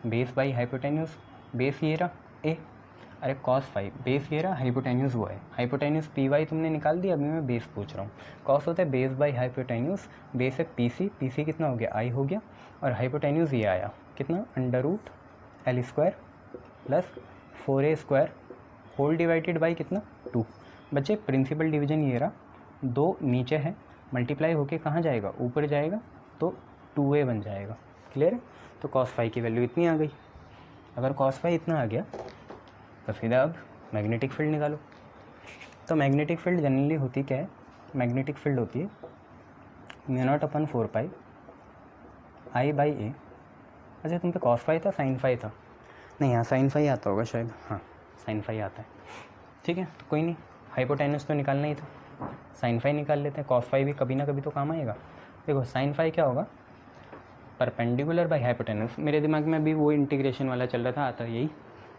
बेस बाई हाइपोटेन्यूज। बेस ये रहा ए, अरे कॉस फाई बेस ये रहा, हाइपोटेन्यूज वो है, हाइपोटेन्यूज पी वाई तुमने निकाल दिया, अभी मैं बेस पूछ रहा हूँ। कॉस होता है बेस बाई हाइपोटेन्यूज, बेस है पी सी, पी सी कितना हो गया, आई हो गया, और हाइपोटेन्यूज ये आया कितना, under root l² plus 4a² whole divided by कितना, 2। बच्चे प्रिंसिपल डिवीजन ये रहा, 2 नीचे है, मल्टीप्लाई होके कहाँ जाएगा, ऊपर जाएगा, तो 2a बन जाएगा। क्लियर है। तो कॉस फाई की वैल्यू इतनी आ गई। अगर कॉस फाई इतना आ गया तो सीधा अब मैग्नेटिक फील्ड निकालो। तो मैग्नेटिक फील्ड जनरली होती क्या है, मैग्नेटिक फील्ड होती है μ0/4π I/a। अच्छा, तुम पे कॉस फाई था, साइन फाई था, नहीं यहाँ साइन फाई आता होगा शायद, हाँ साइन फाई आता है, ठीक है। तो कोई नहीं, हाइपोटेन्यूज तो निकालना ही था, साइन फाई निकाल लेते हैं, कॉस फाई भी कभी ना कभी तो काम आएगा। देखो साइन फाई क्या होगा, परपेंडिकुलर बाई हाइपोटेन्यूज, मेरे दिमाग में अभी वो इंटीग्रेशन वाला चल रहा था, आता यही,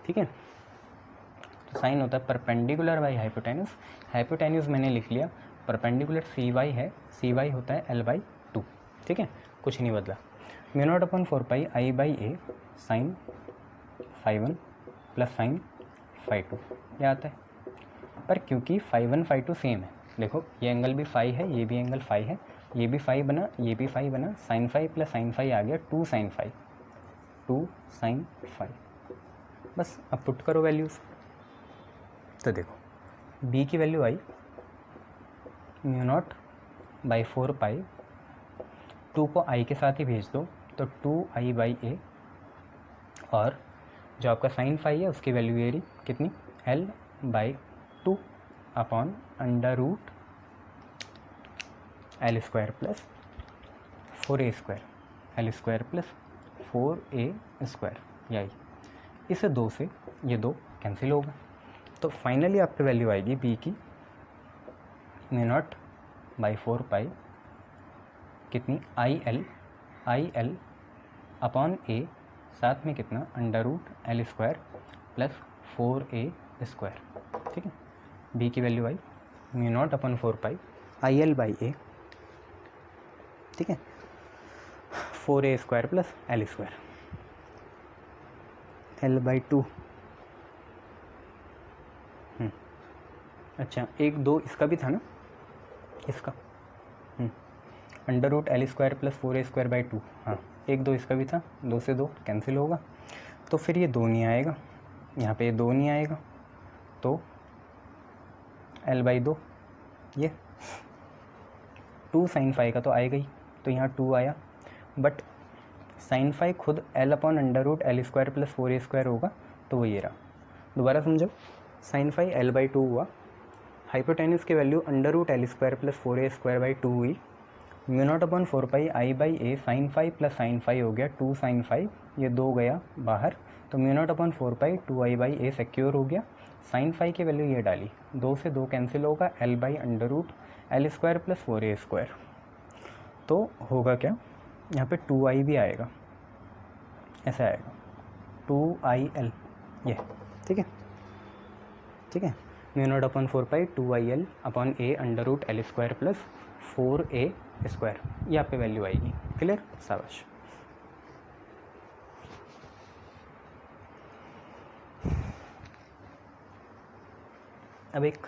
ठीक है। तो साइन होता है परपेंडिकुलर बाई हाइपोटेन्यूज, हाइपोटेन्यूज मैंने लिख लिया, परपेंडिकुलर सी वाई है, सी वाई होता है l/2, ठीक है, कुछ नहीं बदला। μ0/4π I/a साइन φ1 प्लस साइन φ2 ये आता है। पर क्योंकि φ1 φ2 सेम है, देखो ये एंगल भी फाई है, ये भी एंगल फाई है, ये भी फाई बना, ये भी फाई बना, sine phi plus sine phi आ गया 2 साइन फाई, 2 साइन फाई। बस अब पुट करो वैल्यूज़। तो देखो b की वैल्यू आई μ0/4π, 2 को i के साथ ही भेज दो, तो 2i/a, और जो आपका साइन फाई है उसकी वैल्यू ये रही कितनी, l/2 upon under root l² plus 4a², l² plus 4a², यही। इस 2 से ये 2 कैंसिल होगा, तो फाइनली आपकी वैल्यू आएगी b की μ0/4π कितनी, IL अपॉन a, साथ में कितना, under root l² plus 4a², ठीक है। b की वैल्यू आई μ0/4π IL/a, ठीक है, 4a² प्लस l² l/2। अच्छा, 1 2 इसका भी था ना, इसका under root l² plus 4a²/2, हाँ 1 2 इसका भी था, 2 से 2 कैंसिल होगा, तो फिर ये 2 नहीं आएगा, यहाँ पे ये 2 नहीं आएगा, तो l/2, ये 2 साइन फाई का तो आएगा ही, तो यहाँ 2 आया, बट साइन फाई खुद l/अंडर रूट l² प्लस 4a² होगा, तो वो ये रहा। दोबारा समझो, साइन फाई l/2 हुआ, हाइपोटेन्यूज की value under root l² plus 4a²/2 हुई, mu not upon 4 pi I by a sine phi plus sine phi हो गया 2 साइन फाई, ये 2 गया बाहर, तो mu not upon 4 pi 2 I by A secure हो गया। साइन फाई की वैल्यू ये डाली, 2 से 2 कैंसिल होगा, l by under root l square plus 4a square, तो होगा क्या, यहाँ पे 2i भी आएगा, ऐसा आएगा 2il, ये ठीक है, ठीक है। Mu not upon 4 pi 2il upon a under root l square plus 4a square, ये आप पे वैल्यू आएगी। क्लियर, शाबाश। अब एक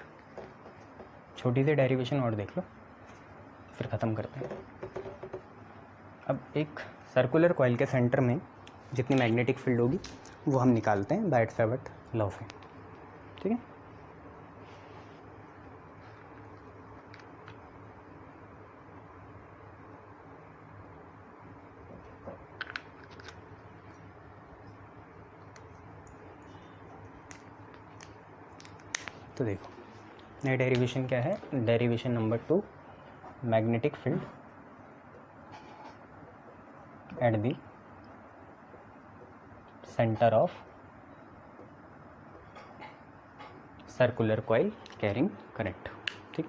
छोटी सी डेरिवेशन और देख लो, फिर ख़त्म करते हैं। अब एक सर्कुलर कॉइल के सेंटर में जितनी मैग्नेटिक फील्ड होगी वो हम निकालते हैं बायट-सैवर्ट लॉ से, ठीक है। तो देखो नई डेरिवेशन क्या है, derivation number 2, magnetic field at the centre of circular coil carrying current, ठीक।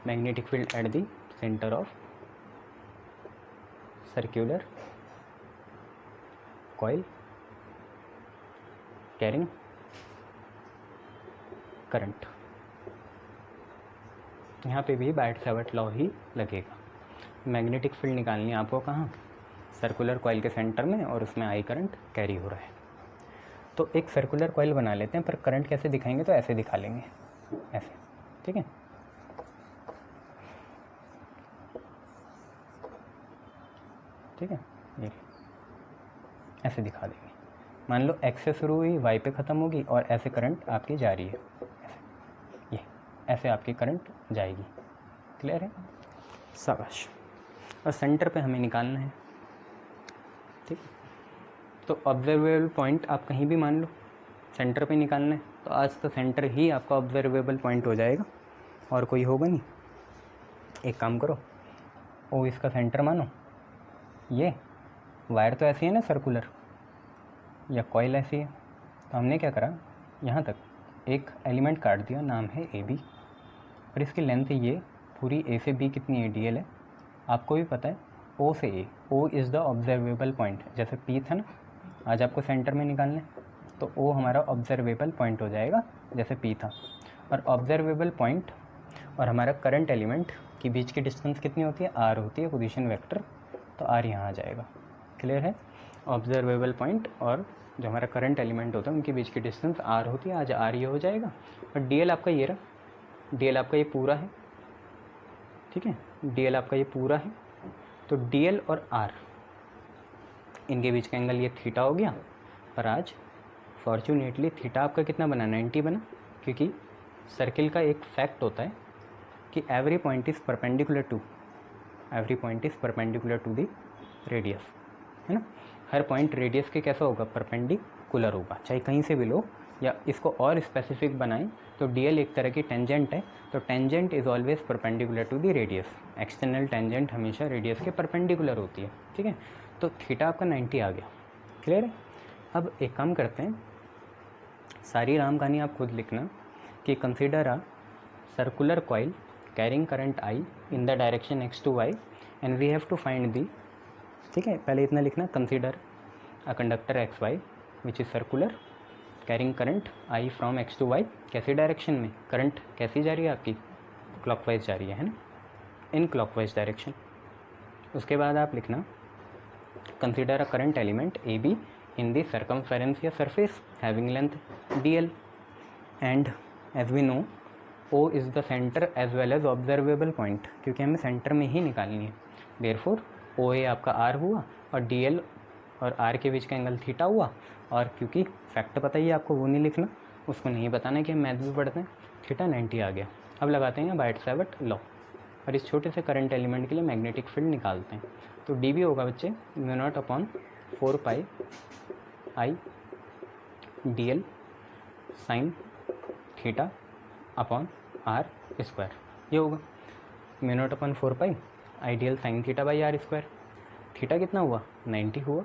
Magnetic field at the centre of circular coil carrying current, यहाँ पे भी बायट-सैवर्ट लॉ ही लगेगा। मैग्नेटिक फील्ड निकालनी है आपको कहाँ, सर्कुलर कॉइल के सेंटर में, और उसमें आई करंट कैरी हो रहा है। तो एक सर्कुलर कॉइल बना लेते हैं, पर करंट कैसे दिखाएंगे, तो ऐसे दिखा लेंगे, ऐसे, ठीक है। ठीक है, ये ऐसे दिखा देंगे। मान लो एक्स से शुरू हुई, वाई पे ख़त्म होगी, और ऐसे करंट आपकी जा रही है, ऐसे, ये ऐसे आपकी करंट जाएगी। क्लियर है, शाबाश। और सेंटर पे हमें निकालना है, ठीक है। तो ऑब्जर्वेबल पॉइंट आप कहीं भी मान लो, सेंटर पे निकालना है, तो आज तो सेंटर ही आपका ऑब्जर्वेबल पॉइंट हो जाएगा, और कोई होगा नहीं। एक काम करो, ओ इसका सेंटर मानो, ये वायर तो ऐसी है ना सर्कुलर, या कॉइल ऐसी है, तो हमने क्या करा, यहाँ तक एक एलिमेंट काट दिया, नाम है ए बी, और इसकी लेंथ ये पूरी ए से बी कितनी है, डी एल है। आपको भी पता है ओ से A, O is the observable point, जैसे पी था ना, आज आपको सेंटर में निकालना है, तो ओ हमारा ऑब्जर्वेबल पॉइंट हो जाएगा जैसे पी था। और ऑब्जर्वेबल पॉइंट और हमारा करंट एलिमेंट के बीच की डिस्टेंस कितनी होती है, आर होती है, पोजीशन वेक्टर, तो आर यहाँ आ जाएगा। क्लियर है, ऑब्जर्वेबल पॉइंट और जो हमारा करंट एलिमेंट होता है उनके बीच की डिस्टेंस आर होती है, आज आर ये हो जाएगा। और डी एल आपका ये रहा, डी एल आपका ये पूरा है, ठीक है, डी एल आपका ये पूरा है। तो डी एल और आर इनके बीच का एंगल ये थीटा हो गया, पर आज फॉर्चुनेटली थीटा आपका कितना बना, 90 बना, क्योंकि सर्किल का एक फैक्ट होता है कि every point is perpendicular to the radius, है ना। हर पॉइंट रेडियस के कैसा होगा, परपेंडिकुलर होगा, चाहे कहीं से भी लो। या इसको और स्पेसिफिक बनाएं तो डी एल एक तरह की टेंजेंट है, तो tangent is always perpendicular to the radius, external tangent हमेशा रेडियस के परपेंडिकुलर होती है, ठीक है। तो थीटा आपका 90 आ गया। क्लियर है। अब एक काम करते हैं, सारी राम कहानी आप खुद लिखना कि consider a circular coil carrying current I in the direction X to Y and we have to find the, ठीक है, पहले इतना लिखना, consider a conductor X Y which is circular carrying current I from X to Y, कैसी direction में, current कैसी जा रही है आपकी, क्लॉकवाइज जा रही है ना, इन क्लॉकवाइज डायरेक्शन। उसके बाद आप लिखना consider a current element A B in the circumference या surface having length d L and as we know O is the centre as well as observable point, क्योंकि हमें सेंटर में ही निकालनी है। देयरफॉर ओ ए आपका आर हुआ और डी एल और आर के बीच का एंगल थीटा हुआ। और क्योंकि फैक्ट पता ही है आपको, वो नहीं लिखना, उसको नहीं बताना कि हम मैथ भी पढ़ते हैं, थीटा 90 आ गया। अब लगाते हैं बायट-सैवर्ट लॉ और इस छोटे से करंट एलिमेंट के लिए मैग्नेटिक फील्ड निकालते हैं। तो डी बी होगा बच्चे mu not upon 4 pi I D L sine theta upon are square, ये होगा mu not upon 4 pi ideal sine theta by are square. Theta कितना हुआ 90 हुआ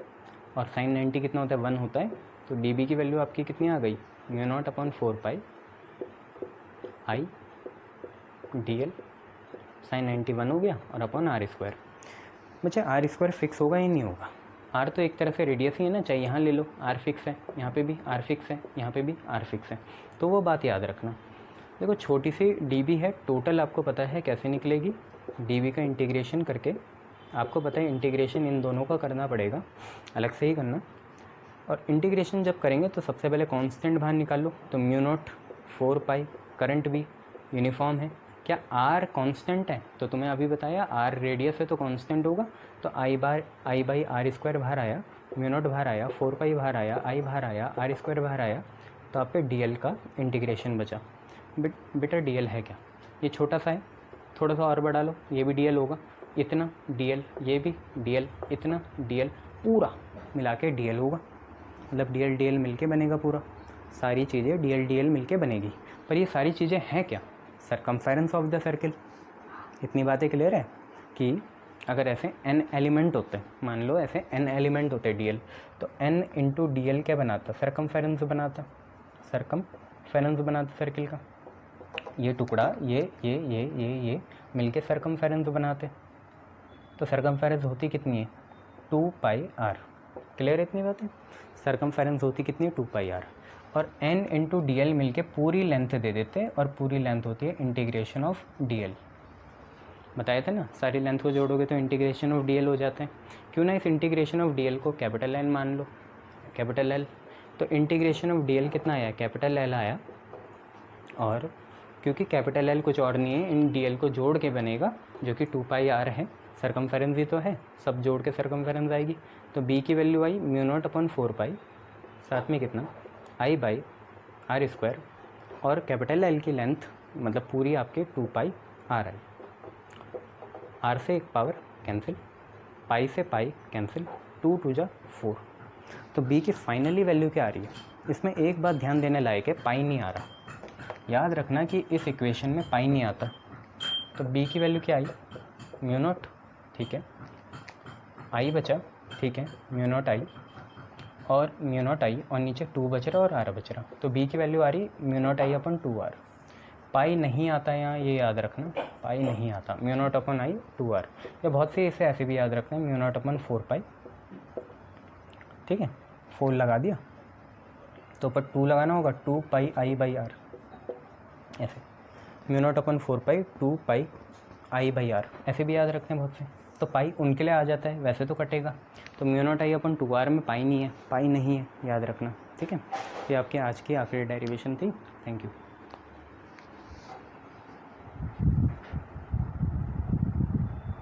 और साइन 90 कितना होता है 1 होता है, तो डी बी की वैल्यू आपकी कितनी आ गई mu naught upon 4 pi I D L sign 90 1 हो गया और अपॉन आर स्क्वायर। बच्चा आर स्क्वायर फिक्स होगा ही नहीं होगा, आर तो एक तरह से रेडियस ही है ना, चाहे यहाँ ले लो आर फिक्स है, यहाँ पे भी आर फिक्स है, यहाँ पे भी आर फिक्स है, तो वो बात याद रखना। देखो छोटी सी डी बी है, टोटल आपको पता है कैसे निकलेगी, डी बी का इंटीग्रेशन करके आपको पता है इंटीग्रेशन इन दोनों का करना पड़ेगा, अलग से ही करना। और इंटीग्रेशन जब करेंगे तो सबसे पहले कांस्टेंट बाहर निकाल लो, तो म्यू नॉट 4 पाई, करंट भी यूनिफॉर्म है, क्या आर कांस्टेंट है, तो तुम्हें अभी बताया आर रेडियस है तो कांस्टेंट होगा, तो आई बाई आर स्क्वायर बाहर आया, म्यू नॉट बाहर आया, 4 पाई बाहर आया, आई बाहर आया, आर स्क्वायर बाहर आया, तो आप पे डी एल का इंटीग्रेशन बचा। बेटा डी एल है क्या, ये छोटा सा है, थोड़ा सा और बढ़ा लो, ये भी डी एल होगा, इतना डी एल, ये भी डी एल, इतना डी एल, पूरा मिला के डी एल होगा, मतलब डी एल मिल के बनेगा पूरा, सारी चीज़ें डी एल मिल के बनेगी। पर ये सारी चीज़ें हैं क्या, सरकमफेरेंस ऑफ द सर्किल। इतनी बातें क्लियर है कि अगर ऐसे n एलिमेंट होते हैं, मान लो ऐसे n एलिमेंट होते हैं डी एल, तो n इंटू डी एल क्या बनाता, सरकमफेरेंस बनाता, सरकमफेरेंस बनाता सर्किल का, ये टुकड़ा ये मिलके सरकमफेरेंस बनाते, तो सरकमफेरेंस होती कितनी है 2 पाई आर। क्लियर है इतनी बातें, सरकमफेरेंस होती कितनी है 2 पाई आर, और n इंटू डी एल मिल के पूरी लेंथ दे देते हैं, और पूरी लेंथ होती है इंटीग्रेशन ऑफ डी एल। बताए थे ना, सारी लेंथ को जोड़ोगे तो इंटीग्रेशन ऑफ डी एल हो जाते हैं। क्यों ना इस इंटीग्रेशन ऑफ डी एल को कैपिटल एन मान लो, कैपिटल एल, तो इंटीग्रेशन ऑफ डी एल कितना आया, कैपिटल एल आया, और क्योंकि कैपिटल एल कुछ और नहीं है, इन डी एल को जोड़ के बनेगा, जो कि 2 पाई आर है, सरकमफेरेंस ही तो है, सब जोड़ के सरकमफेरेंस आएगी, तो बी की value I mu not upon 4 पाई, साथ में कितना आई बाई आर स्क्वायर, और कैपिटल एल की लेंथ मतलब पूरी आपके 2 पाई आर आई, आर से एक पावर कैंसिल, पाई से पाई कैंसिल, 2 2 जा 4, तो बी की फाइनली वैल्यू क्या आ रही है। इसमें एक बात ध्यान देने लायक है, पाई नहीं आ रहा, याद रखना कि इस इक्वेशन में पाई नहीं आता, तो बी की वैल्यू क्या आई म्यू नॉट, ठीक है, आई बचा, ठीक है, म्यू नॉट आई और म्यू नॉट आई, और नीचे 2 बच रहा और आर बच रहा, तो बी की वैल्यू आ रही mu not I upon 2 r. Pi नहीं आता यहाँ, ये याद रखना, पाई नहीं आता, mu not upon i 2 r, या बहुत से इसे ऐसे भी याद रखना है म्यू नॉट अपन 4 पाई, ठीक है, 4 लगा दिया, तो ऊपर 2 लगाना होगा, 2 पाई आई बाई आर, ऐसे mu not upon 4 pi 2 pi I by R, ऐसे भी याद रखते हैं बहुत से, तो पाई उनके लिए आ जाता है, वैसे तो कटेगा, तो mu not I upon 2 R में पाई नहीं है, याद रखना, ठीक है। ये आपकी आज की आखिरी डेरिवेशन थी, थैंक यू।